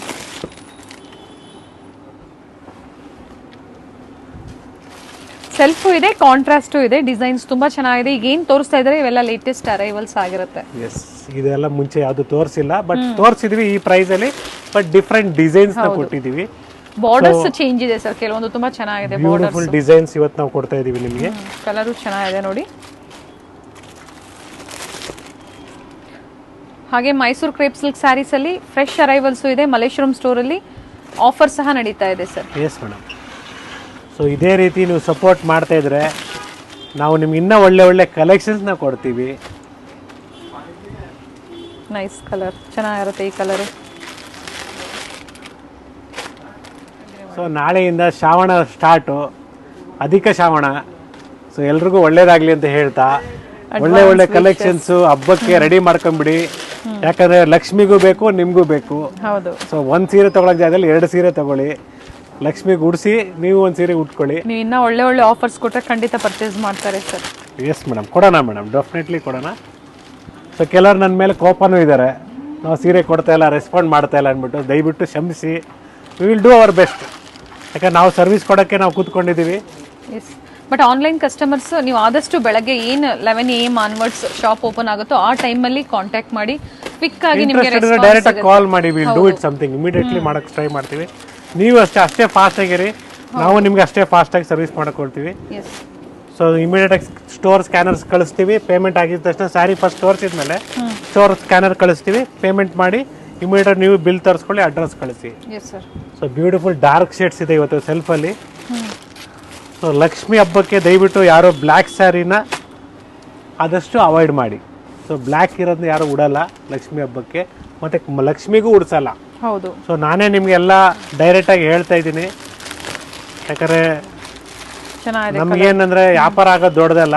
ಸೆಲ್ಫು ಇದೆ, ಕಾಂಟ್ರಾಸ್ಟು ಇದೆ, ಡಿಸೈನ್ಸ್ ತುಂಬಾ ಚೆನ್ನಾಗಿದೆ. ಈಗ ಏನು ತೋರಿಸ್ತಾ ಇದ್ದಾರೆ ಇವೆಲ್ಲ ಲೇಟೆಸ್ಟ್ ಅರೈವಲ್ಸ್ ಆಗಿರುತ್ತೆ. ಎಸ್, ಇದೆಲ್ಲ ಮುಂಚೆ ಯಾವುದು ತೋರಿಸಿಲ್ಲ, ಬಟ್ ತೋರಿಸಿದ್ವಿ ಈ ಪ್ರೈಸಲ್ಲಿ, ಬಟ್ ಡಿಫ್ರೆಂಟ್ ಡಿಸೈನ್ಸ್ ನ ಕೊಟ್ಟಿದ್ದೀವಿ. ಬಾರ್ಡರ್ಸ್ ಚೇಂಜ್ ಇದೆ ಸರ್, ಕೆಲವೊಂದು ತುಂಬಾ ಚೆನ್ನಾಗಿದೆ. ಬ್ಯೂಟಿಫುಲ್ ಡಿಸೈನ್ಸ್ ಇವತ್ತು ನಾವು ಕೊಡ್ತಾ ಇದೀವಿ ನಿಮಗೆ. ಕಲರು ಚೆನ್ನಾಗಿದೆ ನೋಡಿ. ಹಾಗೆ ಮೈಸೂರು ಕ್ರೇಪ್ ಸಿಲ್ಕ್ ಸ್ಯಾರೀಸ್ ಅಲ್ಲಿ ಫ್ರೆಶ್ ಅರೈವಲ್ಸು ಇದೆ. ಮಲ್ಲೇಶ್ವರಂ ಸ್ಟೋರ್ ಅಲ್ಲಿ ಆಫರ್ ಸಹ ನಡೀತಾ ಇದೆ ಸರ್. Yes madam. ಸೊ ಇದೇ ರೀತಿ ನೀವು ಸಪೋರ್ಟ್ ಮಾಡ್ತಾ ಇದ್ರೆ ನಾವು ನಿಮ್ಗೆ ಇನ್ನೂ ಒಳ್ಳೆ ಕಲೆಕ್ಷನ್ಸ್ನ ಕೊಡ್ತೀವಿ. ನೈಸ್ ಕಲರ್, ಚೆನ್ನಾಗಿರುತ್ತೆ ಈ ಕಲರು. ಸೊ ನಾಳೆಯಿಂದ ಶ್ರಾವಣ ಸ್ಟಾರ್ಟು, ಅಧಿಕ ಶ್ರಾವಣ. ಸೊ ಎಲ್ರಿಗೂ ಒಳ್ಳೇದಾಗಲಿ ಅಂತ ಹೇಳ್ತಾ ಒಳ್ಳೆ ಕಲೆಕ್ಷನ್ಸು ಹಬ್ಬಕ್ಕೆ ರೆಡಿ ಮಾಡ್ಕೊಂಬಿಡಿ. ಯಾಕಂದರೆ ಲಕ್ಷ್ಮಿಗೂ ಬೇಕು, ನಿಮಗೂ ಬೇಕು. ಹೌದು. ಸೊ 1 ಸೀರೆ ತೊಗೊಳಕ್ ಜಾಗದಲ್ಲಿ 2 ಸೀರೆ ತೊಗೊಳ್ಳಿ. ಲಕ್ಷ್ಮಿಗೆ ಉಡಿಸಿ ನೀವು ಒಂದು ಸೀರೆ ಉಟ್ಕೊಳ್ಳಿ. ನೀವು ಇನ್ನೂ ಒಳ್ಳೆ ಒಳ್ಳೆ ಆಫರ್ಸ್ ಕೊಟ್ಟರೆ ಖಂಡಿತ ಪರ್ಚೇಸ್ ಮಾಡ್ತಾರೆ ಸರ್. ಎಸ್ ಮೇಡಮ್, ಕೊಡೋಣ ಮೇಡಮ್, ಡೆಫಿನೆಟ್ಲಿ ಕೊಡೋಣ. ಸೊ ಕೆಲವರು ನನ್ನ ಮೇಲೆ ಕೋಪನೂ ಇದ್ದಾರೆ, ನಾವು ಸೀರೆ ಕೊಡ್ತಾ ಇಲ್ಲ, ರೆಸ್ಪಾಂಡ್ ಮಾಡ್ತಾ ಇಲ್ಲ ಅಂದ್ಬಿಟ್ಟು. ದಯವಿಟ್ಟು ಕ್ಷಮಿಸಿ, we will do our best. ಯಾಕಂದ್ರೆ ನಾವು ಸರ್ವಿಸ್ ಕೊಡೋಕ್ಕೆ ನಾವು ಕೂತ್ಕೊಂಡಿದ್ದೀವಿ. ಎಸ್, ಬಟ್ ಆನ್ಲೈನ್ ಕಸ್ಟಮರ್ಸ್ ನೀವು ಆದಷ್ಟು ಬೆಳಗ್ಗೆ ಏನು 11 AM ಆನ್ವರ್ಡ್ಸ್ ಶಾಪ್ ಓಪನ್ ಆಗುತ್ತೋ ಆ ಟೈಮಲ್ಲಿ ಕಾಂಟ್ಯಾಕ್ಟ್ ಮಾಡಿ ಕ್ವಿಕ್ ಆಗಿ ನಿಮಗೆ ಡೈರೆಕ್ಟ್ ಕಾಲ್ ಮಾಡಿ, will do it something immediately ಮಾಡೋಕ್ಕೆ ಟ್ರೈ ಮಾಡ್ತೀವಿ. ನೀವು ಅಷ್ಟೇ ಫಾಸ್ಟ್ ಆಗಿರಿ, ನಾವು ನಿಮ್ಗೆ ಅಷ್ಟೇ ಫಾಸ್ಟಾಗಿ ಸರ್ವಿಸ್ ಮಾಡಕ್ಕೆ ಕೊಡ್ತೀವಿ. ಎಸ್, ಸೊ ಇಮಿಡಿಯೇಟಾಗಿ ಸ್ಟೋರ್ ಸ್ಕ್ಯಾನರ್ಸ್ ಕಳಿಸ್ತೀವಿ. ಪೇಮೆಂಟ್ ಆಗಿದ ತಕ್ಷಣ ಸ್ಯಾರಿ ಫಸ್ಟ್ ತೋರಿಸಿದ್ಮೇಲೆ ಸ್ಟೋರ್ ಸ್ಕ್ಯಾನರ್ ಕಳಿಸ್ತೀವಿ. ಪೇಮೆಂಟ್ ಮಾಡಿ ಇಮಿಡಿಯೇಟ್ ನೀವು ಬಿಲ್ ತರಿಸ್ಕೊಳ್ಳಿ, ಅಡ್ರೆಸ್ ಕಳಿಸಿ. S sir. So beautiful dark shades ಇದೆ ಇವತ್ತು ಸೆಲ್ಫಲ್ಲಿ. ಸೊ ಲಕ್ಷ್ಮಿ ಹಬ್ಬಕ್ಕೆ ದಯವಿಟ್ಟು ಯಾರು ಬ್ಲ್ಯಾಕ್ ಸ್ಯಾರಿನ ಆದಷ್ಟು ಅವಾಯ್ಡ್ ಮಾಡಿ. ಸೊ ಬ್ಲ್ಯಾಕ್ ಇರೋದನ್ನ ಯಾರು ಉಡಲ್ಲ ಲಕ್ಷ್ಮಿ ಹಬ್ಬಕ್ಕೆ, ಮತ್ತು ಲಕ್ಷ್ಮಿಗೂ ಉಡ್ಸಲ್ಲ. ಹೌದು. ಸೊ ನಾನೇ ನಿಮಗೆಲ್ಲ ಡೈರೆಕ್ಟಾಗಿ ಹೇಳ್ತಾ ಇದ್ದೀನಿ, ಯಾಕಂದರೆ ಚೆನ್ನಾಗಿದೆ. ನಮಗೇನಂದರೆ ವ್ಯಾಪಾರ ಆಗೋದು ದೊಡ್ಡದಲ್ಲ,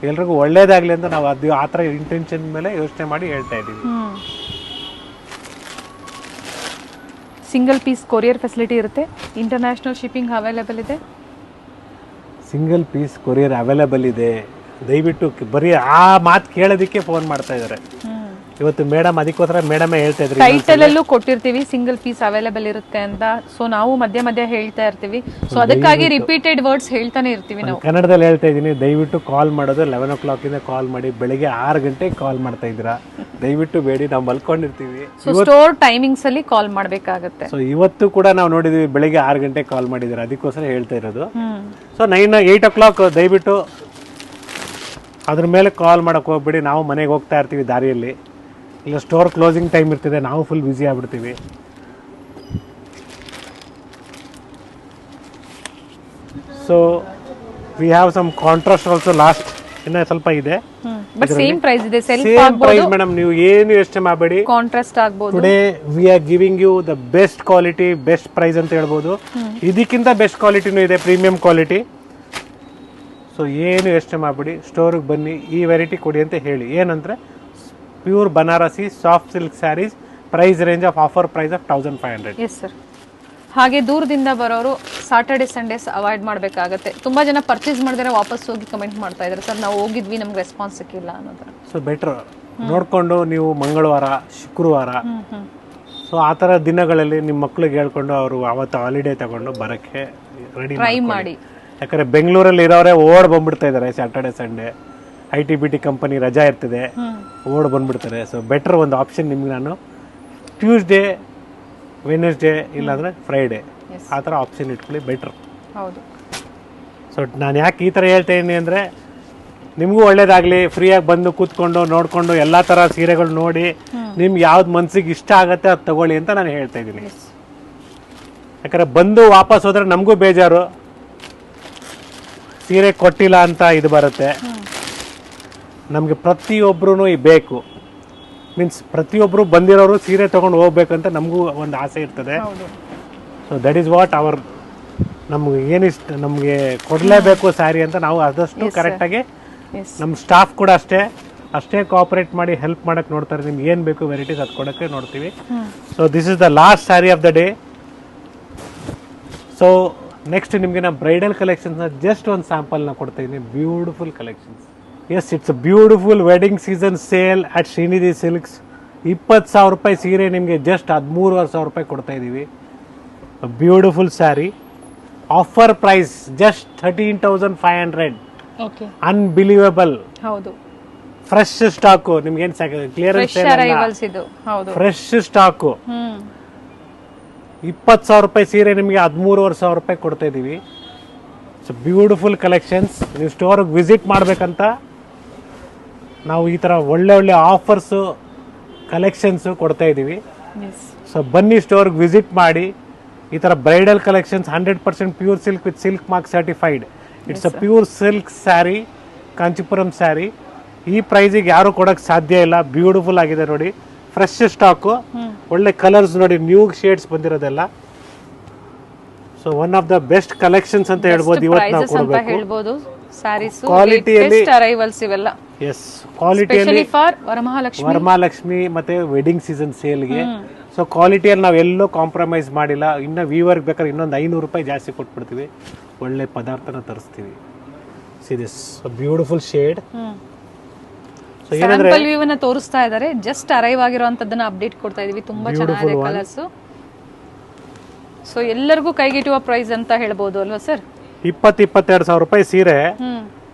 ಎಲ್ರಿಗೂ ಒಳ್ಳೇದಾಗಲಿ ಅಂತ ನಾವು ಅದು ಆ ಥರ ಇಂಟೆನ್ಷನ್ ಮೇಲೆ ಯೋಚನೆ ಮಾಡಿ ಹೇಳ್ತಾ ಇದ್ದೀವಿ. ಸಿಂಗಲ್ ಪೀಸ್ ಕೊರಿಯರ್ ಫೆಸಿಲಿಟಿ ಇರುತ್ತೆ, ಇಂಟರ್ನ್ಯಾಷನಲ್ ಶಿಪ್ಪಿಂಗ್ ಅವೈಲೇಬಲ್ ಇದೆ. ಸಿಂಗಲ್ ಪೀಸ್ ಕೊರಿಯರ್ ಅವೈಲೇಬಲ್ ಇದೆ. ದಯವಿಟ್ಟು ಬರೀ ಆ ಮಾತು ಕೇಳೋದಕ್ಕೆ ಫೋನ್ ಮಾಡ್ತಾ ಇದ್ದಾರೆ ಇವತ್ತು ಮೇಡಮ್. ಅದಕ್ಕೋಸ್ಕರ ಮೇಡಮೇ ಹೇಳ್ತಾ ಇದ್ರು, ಟೈಟಲಲ್ಲೂ ಕೊಟ್ಟಿರ್ತೀವಿ ಸಿಂಗಲ್ ಪೀಸ್ ಅವೈಲೇಬಲ್ ಇರುತ್ತೆ ಅಂತ. ಸೊ ನಾವು ಮಧ್ಯ ಮಧ್ಯ ಹೇಳ್ತಾ ಇರ್ತೀವಿ. ಸೊ ಅದಕ್ಕಾಗಿ ರಿಪೀಟೆಡ್ ವರ್ಡ್ಸ್ ಹೇಳ್ತಾನೆ ಇರ್ತೀವಿ ನಾವು. ಕನ್ನಡದಲ್ಲಿ ಹೇಳ್ತಾ ಇದ್ದೀನಿ, ದಯವಿಟ್ಟು ಕಾಲ್ ಮಾಡೋದು 11 o'clock ಇಂದ ಕಾಲ್ ಮಾಡಿ. ಬೆಳಿಗ್ಗೆ 6 ಗಂಟೆಗೆ ಕಾಲ್ ಮಾಡ್ತಾ ಇದ್ದೀರಾ, ದಯವಿಟ್ಟು ಬೇಡಿ, ನಾವು ಮಲ್ಕೊಂಡಿರ್ತೀವಿ. ಸೊ ಸ್ಟೋರ್ ಟೈಮಿಂಗ್ಸ್ ಅಲ್ಲಿ ಕಾಲ್ ಮಾಡಬೇಕಾಗುತ್ತೆ. ಸೊ ಇವತ್ತು ಕೂಡ ನಾವು ನೋಡಿದ್ವಿ ಬೆಳಿಗ್ಗೆ 6 ಗಂಟೆಗೆ ಕಾಲ್ ಮಾಡಿದ್ದೀರಾ, ಅದಕ್ಕೋಸ್ಕರ ಹೇಳ್ತಾ ಇರೋದು. ಸೊ 8 o'clock ದಯವಿಟ್ಟು ಅದ್ರ ಮೇಲೆ ಕಾಲ್ ಮಾಡಕ್ಕೆ ಹೋಗ್ಬಿಡಿ. ನಾವು ಮನೆಗೆ ಹೋಗ್ತಾ ಇರ್ತೀವಿ, ದಾರಿಯಲ್ಲಿ ಇಲ್ಲ ಸ್ಟೋರ್ ಕ್ಲೋಸಿಂಗ್ ಟೈಮ್ ಇರ್ತದೆ, ನಾವು ಫುಲ್ ಬ್ಯುಸಿ ಆಗ್ಬಿಡ್ತೀವಿ. So we have some contrast also. Last ಇನ್ನ ಸ್ವಲ್ಪ ಇದೆ, ಬಟ್ ಸೇಮ್ ಪ್ರೈಸ್ ಇದೆ. ಸೆಲ್ಫ್ ಸೇಮ್ ಪ್ರೈಸ್ ಮೇಡಮ್, ನೀವು ಏನು ಯೋಚನೆ ಮಾಡಬೇಡಿ. ಕಾಂಟ್ರಾಸ್ಟ್ ಆಗಬಹುದು. Today we are giving you the best quality, best price ಅಂತ ಹೇಳ್ಬೋದು. ಇದಕ್ಕಿಂತ ಬೆಸ್ಟ್ ಕ್ವಾಲಿಟಿನೂ ಇದೆ, ಪ್ರೀಮಿಯಂ ಕ್ವಾಲಿಟಿ. ಸೊ ಏನು ಯೋಚನೆ ಮಾಡಬೇಡಿ, ಸ್ಟೋರಿಗೆ ಬನ್ನಿ, ಈ ವೆರೈಟಿ ಕೊಡಿ ಅಂತ ಹೇಳಿ. ಏನಂದರೆ pure Banarasi soft silk sarees, price range of offer price of 1500. Yes sir. ಹಾಗೆ ದೂರದಿಂದ ಬರೋರು ಸಾಟರ್ಡೆ ಸಂಡೇಸ್ ಅವಾಯ್ಡ್ ಮಾಡಬೇಕಾಗತ್ತೆ. ತುಂಬ ಜನ ಪರ್ಚೇಸ್ ಮಾಡಿದ್ರೆ ವಾಪಸ್ ಹೋಗಿ ಕಮೆಂಟ್ ಮಾಡ್ತಾ ಇದ್ದಾರೆ, ಸರ್ ನಾವು ಹೋಗಿದ್ವಿ ನಮ್ಗೆ ರೆಸ್ಪಾನ್ಸ್ ಸಿಕ್ಕಿಲ್ಲ ಅನ್ನೋದು. ಸೊ ಬೆಟ್ರ್ ನೋಡಿಕೊಂಡು ನೀವು ಮಂಗಳವಾರ, ಶುಕ್ರವಾರ, ಸೊ ಆ ಥರ ದಿನಗಳಲ್ಲಿ ನಿಮ್ಮ ಮಕ್ಳಿಗೆ ಹೇಳ್ಕೊಂಡು ಅವರು ಅವತ್ತು ಹಾಲಿಡೇ ತಗೊಂಡು ಬರೋಕ್ಕೆ ರೆಡಿ ಟ್ರೈ ಮಾಡಿ. ಯಾಕಂದರೆ ಬೆಂಗಳೂರಲ್ಲಿ ಇರೋರೇ ಬಂದ್ಬಿಡ್ತಾ ಇದ್ದಾರೆ ಸ್ಯಾಟರ್ಡೆ ಸಂಡೇ. IT-BT ಕಂಪನಿ ರಜಾ ಇರ್ತದೆ, ಬಂದ್ಬಿಡ್ತಾರೆ. ಸೊ ಬೆಟರ್ ಒಂದು ಆಪ್ಷನ್ ನಿಮ್ಗೆ ನಾನು ಟ್ಯೂಸ್ಡೇ, ವೆನ್ಸ್ಡೇ ಇಲ್ಲಾಂದರೆ ಫ್ರೈಡೇ ಆ ಥರ ಆಪ್ಷನ್ ಇಟ್ಕೊಳ್ಳಿ, ಬೆಟ್ರ್. ಹೌದು. ಸೊ ನಾನು ಯಾಕೆ ಈ ಥರ ಹೇಳ್ತಾ ಇದ್ದೀನಿ ಅಂದರೆ ನಿಮಗೂ ಒಳ್ಳೇದಾಗಲಿ, ಫ್ರೀಯಾಗಿ ಬಂದು ಕೂತ್ಕೊಂಡು ನೋಡಿಕೊಂಡು ಎಲ್ಲ ಥರ ಸೀರೆಗಳು ನೋಡಿ ನಿಮ್ಗೆ ಯಾವ್ದು ಮನ್ಸಿಗೆ ಇಷ್ಟ ಆಗುತ್ತೆ ಅದು ತಗೊಳ್ಳಿ ಅಂತ ನಾನು ಹೇಳ್ತಾ ಇದ್ದೀನಿ. ಯಾಕಂದರೆ ಬಂದು ವಾಪಸ್ ಹೋದರೆ ನಮಗೂ ಬೇಜಾರು, ಸೀರೆ ಕೊಟ್ಟಿಲ್ಲ ಅಂತ ಇದು ಬರುತ್ತೆ. ನಮಗೆ ಪ್ರತಿಯೊಬ್ಬರೂ ಬೇಕು, ಮೀನ್ಸ್ ಪ್ರತಿಯೊಬ್ಬರು ಬಂದಿರೋರು ಸೀರೆ ತೊಗೊಂಡು ಹೋಗ್ಬೇಕಂತ ನಮಗೂ ಒಂದು ಆಸೆ ಇರ್ತದೆ. So that is what our, ನಮ್ಗೆ ಏನಿಷ್ಟ, ನಮಗೆ ಕೊಡಲೇಬೇಕು ಸ್ಯಾರಿ ಅಂತ ನಾವು ಆದಷ್ಟು ಕರೆಕ್ಟಾಗಿ, ನಮ್ಮ ಸ್ಟಾಫ್ ಕೂಡ ಅಷ್ಟೇ ಕೋಆಪರೇಟ್ ಮಾಡಿ ಹೆಲ್ಪ್ ಮಾಡೋಕ್ಕೆ ನೋಡ್ತಾರೆ. ನಿಮ್ಗೆ ಏನು ಬೇಕು ವೆರೈಟೀಸ್ ಅದು ಕೊಡೋಕ್ಕೆ ನೋಡ್ತೀವಿ. So this is the last saree of the day. So next ನಿಮಗೆ ನಾನು ಬ್ರೈಡಲ್ ಕಲೆಕ್ಷನ್ಸ್ನ ಜಸ್ಟ್ ಒಂದು ಸ್ಯಾಂಪಲ್ನ ಕೊಡ್ತಾ ಇದ್ದೀನಿ. Beautiful collections. Yes, it's a beautiful wedding season sale at Srinidhi Silks. 20,000 ರೂಪಾಯಿ ಸೀರೆ ನಿಮಗೆ ಜಸ್ಟ್ 13,500 ರೂಪಾಯಿ ಕೊಡ್ತಾ ಇದ್ದೀವಿ. Beautiful saree, offer price just 13,500. Unbelievable. ಹೌದು. ಫ್ರೆಶ್ ಸ್ಟಾಕು, ನಿಮ್ಗೇನು ಕ್ಲಿಯರೆನ್ಸ್, ಫ್ರೆಶ್ ಸ್ಟಾಕು. 20,000 ರೂಪಾಯಿ ಸೀರೆ ನಿಮಗೆ 13,500 ರೂಪಾಯಿ ಕೊಡ್ತಾ ಇದ್ದೀವಿ. So beautiful collections. ನೀವು ಸ್ಟೋರ್ಗೆ ವಿಸಿಟ್ ಮಾಡಬೇಕಂತ ನಾವು ಈ ಥರ ಒಳ್ಳೆ ಆಫರ್ಸು, ಕಲೆಕ್ಷನ್ಸು ಕೊಡ್ತಾ ಇದ್ದೀವಿ. ಸೊ ಬನ್ನಿ ಸ್ಟೋರ್ಗೆ ವಿಸಿಟ್ ಮಾಡಿ. ಈ ಥರ bridal collections 100% pure silk with silk mark certified. It's a pure silk sari, Kanchipuram sari. ಈ ಪ್ರೈಸಿಗೆ ಯಾರು ಕೊಡೋಕ್ಕೆ ಸಾಧ್ಯ ಇಲ್ಲ. ಬ್ಯೂಟಿಫುಲ್ ಆಗಿದೆ ನೋಡಿ, ಫ್ರೆಶ್ ಸ್ಟಾಕು, ಒಳ್ಳೆ ಕಲರ್ಸ್ ನೋಡಿ, ನ್ಯೂ ಶೇಡ್ಸ್ ಬಂದಿರೋದೆಲ್ಲ. So one of the best collections ಅಂತ ಹೇಳ್ಬೋದು ಇವತ್ತು ನಾವು ಕೊಡಬೇಕು. ಕ್ವಾಲಿಟಿಯಲ್ಲಿ ಎಸ್, ಕ್ವಾಲಿಟಿಯಲ್ಲಿ ವರಮಹಾಲಕ್ಷ್ಮಿ ಮತ್ತೆ ವೆಡ್ಡಿಂಗ್ ಸೀಸನ್ ಸೇಲ್ಗೆ. ಸೊ ಕ್ವಾಲಿಟಿಯಲ್ಲಿ ನಾವು ಎಲ್ಲೂ ಕಾಂಪ್ರಮೈಸ್ ಮಾಡಿಲ್ಲ. ಇನ್ನು ವೀವರ್ಗೆ ಬೇಕಾದ್ರೆ ಇನ್ನೊಂದು 500 ರೂಪಾಯಿ ಜಾಸ್ತಿ ಕೊಟ್ಬಿಡ್ತೀವಿ, ಒಳ್ಳೆ ಪದಾರ್ಥನ ತರಿಸ್ತೀವಿ. See this beautiful shade. So ಏನಂದ್ರೆ ಸ್ಯಾಂಪಲ್ ವ್ಯೂ ಅನ್ನ ತೋರಿಸ್ತಾ ಇದ್ದಾರೆ, ಜಸ್ಟ್ ಅರೈವ್ ಆಗಿರುವಂತದ್ದನ್ನ ಅಪ್ಡೇಟ್ ಕೊಡ್ತಾ ಇದೀವಿ. ತುಂಬಾ ಚೆನ್ನಾಗಿದೆ ಕಲರ್ಸ್. ಸೊ ಎಲ್ಲರಿಗೂ ಕೈಗೆಟುವ ಪ್ರೈಸ್ ಅಂತ ಹೇಳ್ಬೋದು ಅಲ್ವಾ ಸರ್? 22 ಸಾವಿರ ರೂಪಾಯಿ ಸೀರೆ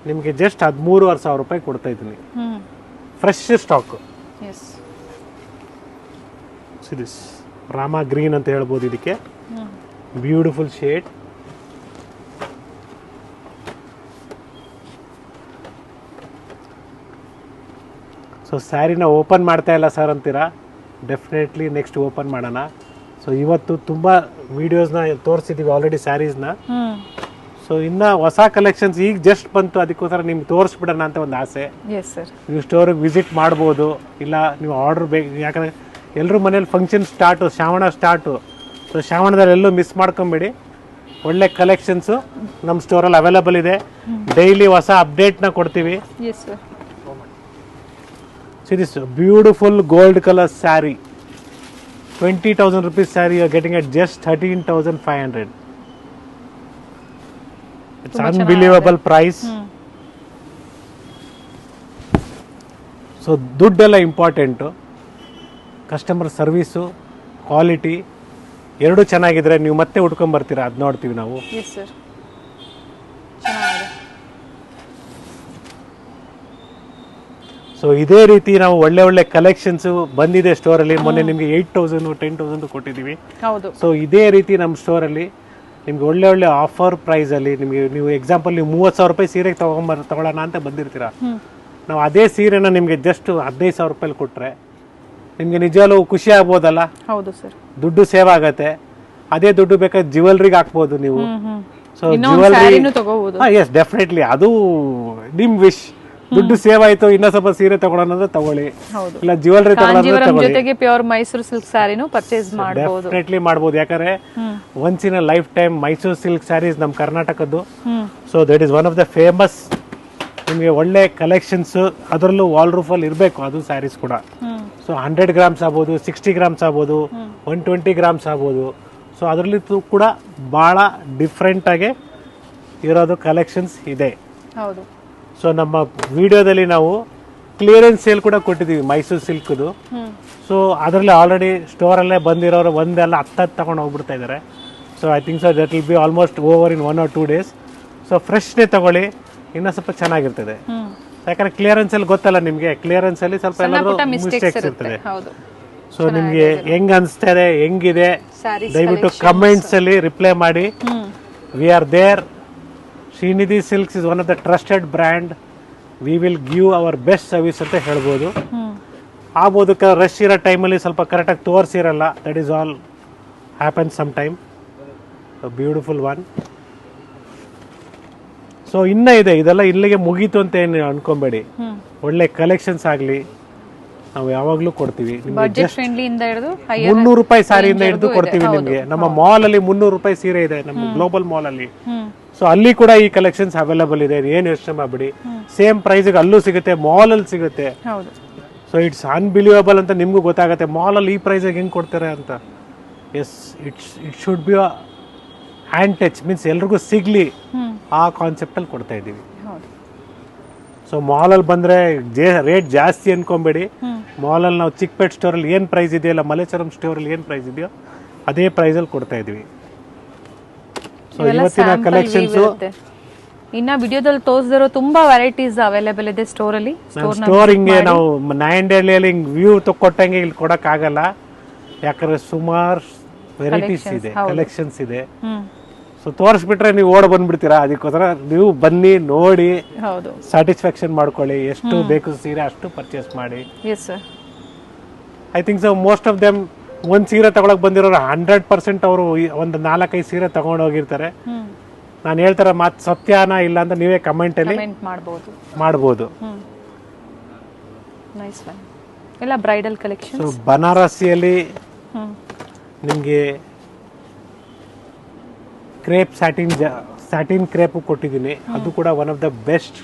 ನಿಮಗೆ ಜಸ್ಟ್ 13,500 ರೂಪಾಯಿ ಕೊಡ್ತಾ ಇದ್ದೀನಿ. Fresh stock. This Rama green ಅಂತ ಹೇಳ್ಬೋದು ಇದಕ್ಕೆ. Beautiful shade. ಸೊ ಸ್ಯಾರಿನ ಓಪನ್ ಮಾಡ್ತಾ ಇಲ್ಲ ಸರ್ ಅಂತೀರಾ, ಡೆಫಿನೆಟ್ಲಿ ನೆಕ್ಸ್ಟ್ ಓಪನ್ ಮಾಡೋಣ. ಸೊ ಇವತ್ತು ತುಂಬ ವೀಡಿಯೋಸ್ನ ತೋರಿಸಿದ್ದೀವಿ ಆಲ್ರೆಡಿ ಸ್ಯಾರೀಸ್ನ. ಸೊ ಇನ್ನು ಹೊಸ ಕಲೆಕ್ಷನ್ಸ್ ಈಗ ಜಸ್ಟ್ ಬಂತು, ಅದಕ್ಕೋಸ್ಕರ ನಿಮ್ಗೆ ತೋರಿಸ್ಬಿಡೋಣ ಅಂತ ಒಂದು ಆಸೆ. ನೀವು ಸ್ಟೋರಿಗೆ ವಿಸಿಟ್ ಮಾಡ್ಬೋದು, ಇಲ್ಲ ನೀವು ಆರ್ಡರ್ ಬೇಕು. ಯಾಕಂದರೆ ಎಲ್ಲರೂ ಮನೇಲಿ function start, Shravana start. So ಶ್ರಾವಣದಲ್ಲಿ ಎಲ್ಲೂ ಮಿಸ್ ಮಾಡ್ಕೊಂಬೇಡಿ. ಒಳ್ಳೆ ಕಲೆಕ್ಷನ್ಸು ನಮ್ಮ ಸ್ಟೋರಲ್ಲಿ ಅವೈಲೇಬಲ್ ಇದೆ. ಡೈಲಿ ಹೊಸ ಅಪ್ಡೇಟ್ನ ಕೊಡ್ತೀವಿ. This beautiful gold colour sari, 20,000 rupees saree you are getting at just 13,500. It's unbelievable price. So ದುಡ್ಡೆಲ್ಲ ಇಂಪಾರ್ಟೆಂಟು, ಕಸ್ಟಮರ್ ಸರ್ವಿಸು, ಕ್ವಾಲಿಟಿ ಎರಡೂ ಚೆನ್ನಾಗಿದ್ರೆ ನೀವು ಮತ್ತೆ ಹುಡ್ಕೊಂಬರ್ತೀರಾ, ಅದು ನೋಡ್ತೀವಿ ನಾವು. ಸೊ ಇದೇ ರೀತಿ ನಾವು ಒಳ್ಳೆ ಒಳ್ಳೆ ಕಲೆಕ್ಷನ್ಸು ಬಂದಿದೆ ಸ್ಟೋರಲ್ಲಿ. ಮೊನ್ನೆ ನಿಮಗೆ 8,000 10,000 ಕೊಟ್ಟಿದ್ದೀವಿ. ಸೊ ಇದೇ ರೀತಿ ನಮ್ಮ ಸ್ಟೋರಲ್ಲಿ ನಿಮ್ಗೆ ಒಳ್ಳೆ ಒಳ್ಳೆ ಆಫರ್ ಪ್ರೈಸಲ್ಲಿ ನಿಮಗೆ, ನೀವು ಎಕ್ಸಾಂಪಲ್ ನೀವು 30,000 ರೂಪಾಯಿ ಸೀರೆಗೆ ತಗೊಳ್ಳೋಣ ಅಂತ ಬಂದಿರ್ತೀರಾ, ನಾವು ಅದೇ ಸೀರೆನ ನಿಮಗೆ ಜಸ್ಟ್ 15,000 ರೂಪಾಯಿ ಕೊಟ್ಟರೆ ನಿಮಗೆ ನಿಜವಾಗ್ಲೂ ಖುಷಿ ಆಗ್ಬೋದಲ್ಲ? ಹೌದು ಸರ್, ದುಡ್ಡು ಸೇವ್ ಆಗತ್ತೆ. ಅದೇ ದುಡ್ಡು ಬೇಕಾದ್ರೆ ಜ್ಯುವೆಲ್ರಿಗೆ ಹಾಕ್ಬೋದು ನೀವು. ಸೊ ಜ್ಯುವೆಲ್ರಿ ಎಸ್ ಡೆಫಿನೆಟ್ಲಿ, ಅದು ನಿಮ್ಮ ವಿಶ್. ದುಡ್ಡು ಸೇವ್ ಆಯ್ತು, ಇನ್ನೂ ಸ್ವಲ್ಪ ಸೀರೆ ತಗೊಳ್ಳೋಣ ತಗೊಳ್ಳಿ, ಇಲ್ಲ ಜ್ಯುವೆಲ್ರಿ ಜೊತೆಗೆ ಪ್ಯೂರ್ ಮೈಸೂರು ಸಿಲ್ಕ್ ಸ್ಯಾರಿನೂ ಪರ್ಚೇಸ್ ಮಾಡಬಹುದು. ಡೆಫಿನೆಟ್ಲಿ ಮಾಡಬಹುದು. ಯಾಕಂದ್ರೆ once in a life time Mysuru silk sarees ನಮ್ಮ ಕರ್ನಾಟಕದ್ದು. So that is one of the famous. ನಿಮಗೆ ಒಳ್ಳೆ ಕಲೆಕ್ಷನ್ಸ್, ಅದರಲ್ಲೂ ವಾಲ್ ರೂಫಲ್ಲಿ ಇರಬೇಕು ಅದು ಸ್ಯಾರೀಸ್ ಕೂಡ. ಸೊ 100 ಗ್ರಾಮ್ಸ್ ಆಗ್ಬೋದು, 60 ಗ್ರಾಮ್ಸ್ ಆಗ್ಬೋದು, 120 ಗ್ರಾಮ್ಸ್ ಆಗ್ಬೋದು. ಸೊ ಅದರಲ್ಲಿ ಕೂಡ ಭಾಳ ಡಿಫ್ರೆಂಟಾಗಿ ಇರೋದು ಕಲೆಕ್ಷನ್ಸ್ ಇದೆ. ಹೌದು. ಸೊ ನಮ್ಮ ವಿಡಿಯೋದಲ್ಲಿ ನಾವು ಕ್ಲಿಯರೆನ್ಸ್ ಸೇಲ್ ಕೂಡ ಕೊಟ್ಟಿದ್ದೀವಿ ಮೈಸೂರು ಸಿಲ್ಕ್ದು. ಸೊ ಅದರಲ್ಲಿ ಆಲ್ರೆಡಿ ಸ್ಟೋರಲ್ಲೇ ಬಂದಿರೋರು ಒಂದೆಲ್ಲ 10 ತಗೊಂಡು ಹೋಗ್ಬಿಡ್ತಾ ಇದ್ದಾರೆ. So I think so that will be almost over in 1 or 2 days. So ಫ್ರೆಶ್ನೇ ತಗೊಳ್ಳಿ, ಇನ್ನೂ ಸ್ವಲ್ಪ ಚೆನ್ನಾಗಿರ್ತದೆ. ಯಾಕಂದ್ರೆ ಕ್ಲಿಯರೆನ್ಸಲ್ಲಿ ಗೊತ್ತಲ್ಲ ನಿಮಗೆ, ಕ್ಲಿಯರೆನ್ಸಲ್ಲಿ ಸ್ವಲ್ಪ ಏನಾದರೂ ಮಿಸ್ಟೇಕ್ಸ್ ಇರ್ತದೆ. ಸೊ ನಿಮಗೆ ಹೆಂಗ್ ಅನಿಸ್ತಾ ಇದೆ, ಹೆಂಗಿದೆ, ದಯವಿಟ್ಟು ಕಮೆಂಟ್ಸಲ್ಲಿ ರಿಪ್ಲೈ ಮಾಡಿ. We are there. Srinidhi silks is one of the trusted brand. We will give our best service ಅಂತ ಹೇಳ್ಬೋದು. ಆಗ್ಬೋದು ರಶ್ ಇರೋ ಟೈಮಲ್ಲಿ ಸ್ವಲ್ಪ ಕರೆಕ್ಟಾಗಿ ತೋರಿಸಿರಲ್ಲ, that is all happen some time. Beautiful one. So ಇನ್ನೂ ಇದೆ, ಇದೆಲ್ಲ ಇಲ್ಲಿಗೆ ಮುಗೀತು ಅಂತ ಏನು ಅನ್ಕೊಂಬೇಡಿ. ಒಳ್ಳೆ ಕಲೆಕ್ಷನ್ಸ್ ಆಗಲಿ ನಾವು ಯಾವಾಗಲೂ ಕೊಡ್ತೀವಿ. 300 ರೂಪಾಯಿ ಸಾರಿಯಿಂದ ಹಿಡಿದು ಕೊಡ್ತೀವಿ ನಿಮಗೆ. ನಮ್ಮ ಮಾಲ್ ಅಲ್ಲಿ 300 ರೂಪಾಯಿ ಸೀರೆ ಇದೆ, ನಮ್ಮ ಗ್ಲೋಬಲ್ ಮಾಲ್ ಅಲ್ಲಿ. ಸೊ ಅಲ್ಲಿ ಕೂಡ ಈ ಕಲೆಕ್ಷನ್ಸ್ ಅವೈಲೇಬಲ್ ಇದೆ, ಏನು ಯೋಚನೆ ಮಾಡಬೇಡಿ. ಸೇಮ್ ಪ್ರೈಸ್ಗೆ ಅಲ್ಲೂ ಸಿಗುತ್ತೆ, ಮಾಲ್ ಅಲ್ಲಿ ಸಿಗುತ್ತೆ. ಸೊ ಇಟ್ಸ್ ಅನ್ಬಿಲೀವಬಲ್ ಅಂತ ನಿಮ್ಗೂ ಗೊತ್ತಾಗುತ್ತೆ, ಮಾಲ್ ಅಲ್ಲಿ ಈ ಪ್ರೈಸ್ಗೆ ಹೆಂಗೆ ಕೊಡ್ತಾರೆ ಅಂತ. Yes, it should be hand touch, means ಎಲ್ರಿಗೂ ಸಿಗ್ಲಿ ಆ ಕಾನ್ಸೆಪ್ಟಲ್ಲಿ ಕೊಡ್ತಾ ಇದ್ದೀವಿ. ಸೊ ಮಾಲಲ್ಲಿ ಬಂದರೆ ರೇಟ್ ಜಾಸ್ತಿ ಅನ್ಕೊಂಬೇಡಿ. ಮಾಲಲ್ಲಿ ನಾವು ಚಿಕ್ಕಪೇಟ್ ಸ್ಟೋರಲ್ಲಿ ಏನು ಪ್ರೈಸ್ ಇದೆಯಲ್ಲ, ಮಲೇಶ್ವರಂ ಸ್ಟೋರಲ್ಲಿ ಏನು ಪ್ರೈಸ್ ಇದೆಯೋ ಅದೇ ಪ್ರೈಸಲ್ಲಿ ಕೊಡ್ತಾ ಇದ್ದೀವಿ. ಸೊ ಇವತ್ತಿನ ಕಲೆಕ್ಷನ್ಸ್ ಇನ್ನ ವಿಡಿಯೋದಲ್ಲಿ ತೋರಿಸಿರೋ ತುಂಬಾ ವೆರೈಟೀಸ್ ಅವೈಲೇಬಲ್ ಇದೆ ಸ್ಟೋರಲ್ಲಿ. ಸ್ಟೋರ್ ಹಿಂಗೆ ನಾವು ನಾಯಂಡಹಳ್ಳಿಯಲ್ಲಿ ಹಿಂಗೆ ವ್ಯೂ ಕೊಟ್ಟಂಗೆ ಇಲ್ಲಿ ಕೊಡೋಕ್ಕಾಗಲ್ಲ, ಯಾಕಂದ್ರೆ ಸುಮಾರು ವೆರೈಟೀಸ್ ಇದೆ, ಕಲೆಕ್ಷನ್ಸ್ ಇದೆ. ಸೊ ತೋರಿಸ್ಬಿಟ್ರೆ ನೀವು ಓಡ್ ಬಂದ್ಬಿಡ್ತೀರಾ. ಅದಕ್ಕೋಸ್ಕರ ನೀವು ಬನ್ನಿ, ನೋಡಿ, ಸ್ಯಾಟಿಸ್ಫ್ಯಾಕ್ಷನ್ ಮಾಡ್ಕೊಳ್ಳಿ. ಎಷ್ಟು ಬೇಕು ಸೀರೆ ಅಷ್ಟು ಪರ್ಚೇಸ್ ಮಾಡಿ. I think so most of them ಒಂದು ಸೀರೆ ತಗೊಳಕ್ ಬಂದಿರೋರು 100% ಅವರು ಒಂದು 4-5 ಸೀರೆ ತಗೊಂಡು ಹೋಗಿರ್ತಾರೆ. ನಾನು ಹೇಳ್ತಾರೆ ಮಾತು ಸತ್ಯನಾ ಇಲ್ಲ ಅಂತ ನೀವೇ ಕಮೆಂಟಲ್ಲಿ ಮಾಡ್ಬೋದು. ಎಲ್ಲ ಬ್ರೈಡಲ್ ಕಲೆಕ್ಷನ್. ಸೊ ಬನಾರಸಿಯಲ್ಲಿ ನಿಮಗೆ ಕ್ರೇಪ್ ಸ್ಯಾಟಿನ್ ಕ್ರೇಪ್ ಕೊಟ್ಟಿದ್ದೀನಿ, ಅದು ಕೂಡ ಒನ್ ಆಫ್ ದ ಬೆಸ್ಟ್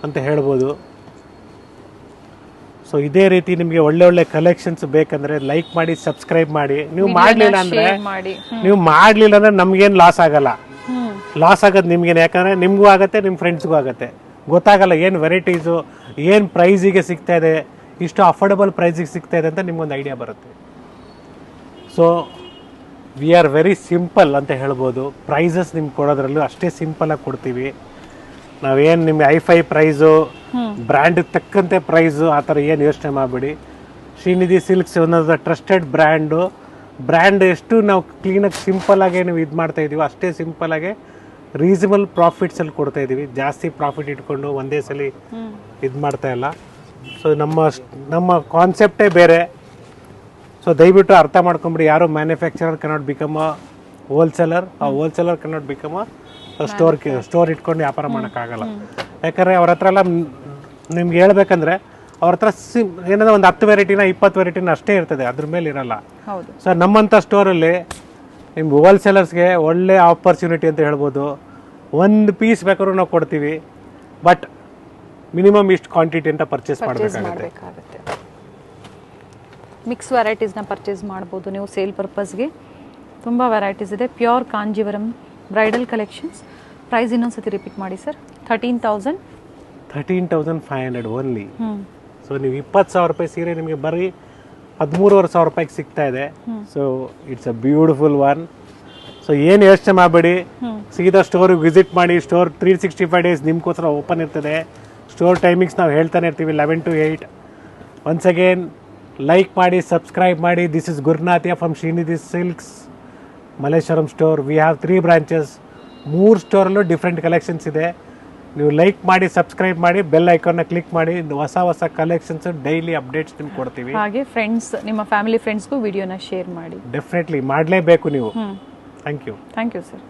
ಅಂತ ಹೇಳ್ಬೋದು. ಸೊ ಇದೇ ರೀತಿ ನಿಮಗೆ ಒಳ್ಳೆ ಒಳ್ಳೆ ಕಲೆಕ್ಷನ್ಸ್ ಬೇಕಂದ್ರೆ ಲೈಕ್ ಮಾಡಿ ಸಬ್ಸ್ಕ್ರೈಬ್ ಮಾಡಿ. ನೀವು ಮಾಡಲಿಲ್ಲ ಅಂದ್ರೆ ಮಾಡಿ ನಮ್ಗೇನು ಲಾಸ್ ಆಗಲ್ಲ. ಲಾಸ್ ಆಗೋದು ನಿಮ್ಗೇನು, ಯಾಕಂದ್ರೆ ನಿಮಗೂ ಆಗತ್ತೆ, ನಿಮ್ಮ ಫ್ರೆಂಡ್ಸ್ಗೂ ಆಗತ್ತೆ. ಗೊತ್ತಾಗಲ್ಲ ಏನು ವೆರೈಟೀಸು, ಏನು ಪ್ರೈಸಿಗೆ ಸಿಗ್ತಾ ಇದೆ, ಇಷ್ಟು ಅಫೋರ್ಡಬಲ್ ಪ್ರೈಸಿಗೆ ಸಿಗ್ತಾ ಇದೆ ಅಂತ ನಿಮ್ಗೊಂದು ಐಡಿಯಾ ಬರುತ್ತೆ. So we are very simple ಅಂತ ಹೇಳ್ಬೋದು. ಪ್ರೈಸಸ್ ನಿಮ್ಗೆ ಕೊಡೋದ್ರಲ್ಲೂ ಅಷ್ಟೇ ಸಿಂಪಲಾಗಿ ಕೊಡ್ತೀವಿ. ನಾವೇನು ನಿಮ್ಗೆ ಐಫೈ ಪ್ರೈಸು, ಬ್ರ್ಯಾಂಡ್ ತಕ್ಕಂತೆ ಪ್ರೈಸು ಆ ಥರ ಏನು ಯೋಚನೆ ಮಾಡಬೇಡಿ. ಶ್ರೀನಿಧಿ ಸಿಲ್ಕ್ಸ್ ಅನ್ನೋದು ಟ್ರಸ್ಟೆಡ್ ಬ್ರ್ಯಾಂಡ್ ಎಷ್ಟು ನಾವು ಕ್ಲೀನಾಗಿ ಸಿಂಪಲ್ಲಾಗೆ ನೀವು ಇದು ಮಾಡ್ತಾ ಇದ್ದೀವಿ, ಅಷ್ಟೇ ಸಿಂಪಲ್ಲಾಗೆ ರೀಸನಬಲ್ ಪ್ರಾಫಿಟ್ಸಲ್ಲಿ ಕೊಡ್ತಾ ಇದ್ದೀವಿ. ಜಾಸ್ತಿ ಪ್ರಾಫಿಟ್ ಇಟ್ಕೊಂಡು ಒಂದೇ ಸಲ ಇದು ಮಾಡ್ತಾ ಇಲ್ಲ. ಸೊ ನಮ್ಮ ಕಾನ್ಸೆಪ್ಟೇ ಬೇರೆ. ಸೊ ದಯವಿಟ್ಟು ಅರ್ಥ ಮಾಡ್ಕೊಂಬಿಡಿ. ಯಾರು manufacturer cannot become a wholesaler, ಆ wholesaler cannot become a store ಇಟ್ಕೊಂಡು ವ್ಯಾಪಾರ ಮಾಡೋಕ್ಕಾಗಲ್ಲ. ಯಾಕಂದರೆ ಅವ್ರ ಹತ್ರ ಎಲ್ಲ ನಿಮ್ಗೆ ಹೇಳ್ಬೇಕಂದ್ರೆ ಅವ್ರ ಹತ್ರ ಏನಾದ್ರು ಒಂದು 10 ವೆರೈಟಿನ 20 ವೆರೈಟಿನ ಅಷ್ಟೇ ಇರ್ತದೆ, ಅದ್ರ ಮೇಲೆ ಇರಲ್ಲ. ಸೊ ನಮ್ಮಂಥ ಸ್ಟೋರಲ್ಲಿ ನಿಮ್ಗೆ ಹೋಲ್ಸೇಲರ್ಸ್ಗೆ ಒಳ್ಳೆ ಆಪರ್ಚುನಿಟಿ ಅಂತ ಹೇಳ್ಬೋದು. ಒಂದು ಪೀಸ್ ಬೇಕಾದ್ರೂ ನಾವು ಕೊಡ್ತೀವಿ, ಬಟ್ ಮಿನಿಮಮ್ ಇಷ್ಟು ಕ್ವಾಂಟಿಟಿ ಅಂತ ಪರ್ಚೇಸ್ ಮಾಡಬೇಕಾಗುತ್ತೆ. ಮಿಕ್ಸ್ ವೆರೈಟೀಸ್ನ ಪರ್ಚೇಸ್ ಮಾಡ್ಬೋದು ನೀವು ಸೇಲ್ ಪರ್ಪಸ್ಗೆ. ತುಂಬ ವೆರೈಟೀಸ್ ಇದೆ. Pure Kanjeevaram bridal collections. Price ಇನ್ನೊಂದ್ಸತಿ ರಿಪೀಟ್ ಮಾಡಿ ಸರ್. 13,500 ಓನ್ಲಿ. ಸೊ ನೀವು 20,000 ರೂಪಾಯಿ ಸೀರೆ ನಿಮಗೆ ಬರೀ 13,500 ರೂಪಾಯಿಗೆ ಸಿಗ್ತಾ ಇದೆ. So it's a beautiful one. So ಏನು ಯೋಚನೆ ಮಾಡಬೇಡಿ, ಸೀದಾ ಸ್ಟೋರಿಗೆ ವಿಸಿಟ್ ಮಾಡಿ. ಸ್ಟೋರ್ 365 ಡೇಸ್ ನಿಮ್ಗೋಸ್ಕರ ಓಪನ್ ಇರ್ತದೆ. ಸ್ಟೋರ್ ಟೈಮಿಂಗ್ಸ್ ನಾವು ಹೇಳ್ತಾನೆ ಇರ್ತೀವಿ 11 to 8. ಒನ್ಸ್ ಅಗೇನ್ ಲೈಕ್ ಮಾಡಿ, ಸಬ್ಸ್ಕ್ರೈಬ್ ಮಾಡಿ. This is Gurunathya from Srinidhi silks Malleshwaram store. We have 3 branches. 3 ಸ್ಟೋರಲ್ಲೂ ಡಿಫ್ರೆಂಟ್ ಕಲೆಕ್ಷನ್ಸ್ ಇದೆ. ನೀವು ಲೈಕ್ ಮಾಡಿ, ಸಬ್ಸ್ಕ್ರೈಬ್ ಮಾಡಿ, ಬೆಲ್ ಐಕಾನ್ನ ಕ್ಲಿಕ್ ಮಾಡಿ. ಹೊಸ ಕಲೆಕ್ಷನ್ಸ್ ಡೈಲಿ ಅಪ್ಡೇಟ್ಸ್ ನಿಮ್ಗೆ ಕೊಡ್ತೀವಿ. ಹಾಗೆ ಫ್ರೆಂಡ್ಸ್, ನಿಮ್ಮ ಫ್ಯಾಮಿಲಿ ಫ್ರೆಂಡ್ಸ್ಗೂ ವಿಡಿಯೋನ ಶೇರ್ ಮಾಡಿ. ಡೆಫಿನೆಟ್ಲಿ ಮಾಡಲೇಬೇಕು ನೀವು. Thank you sir.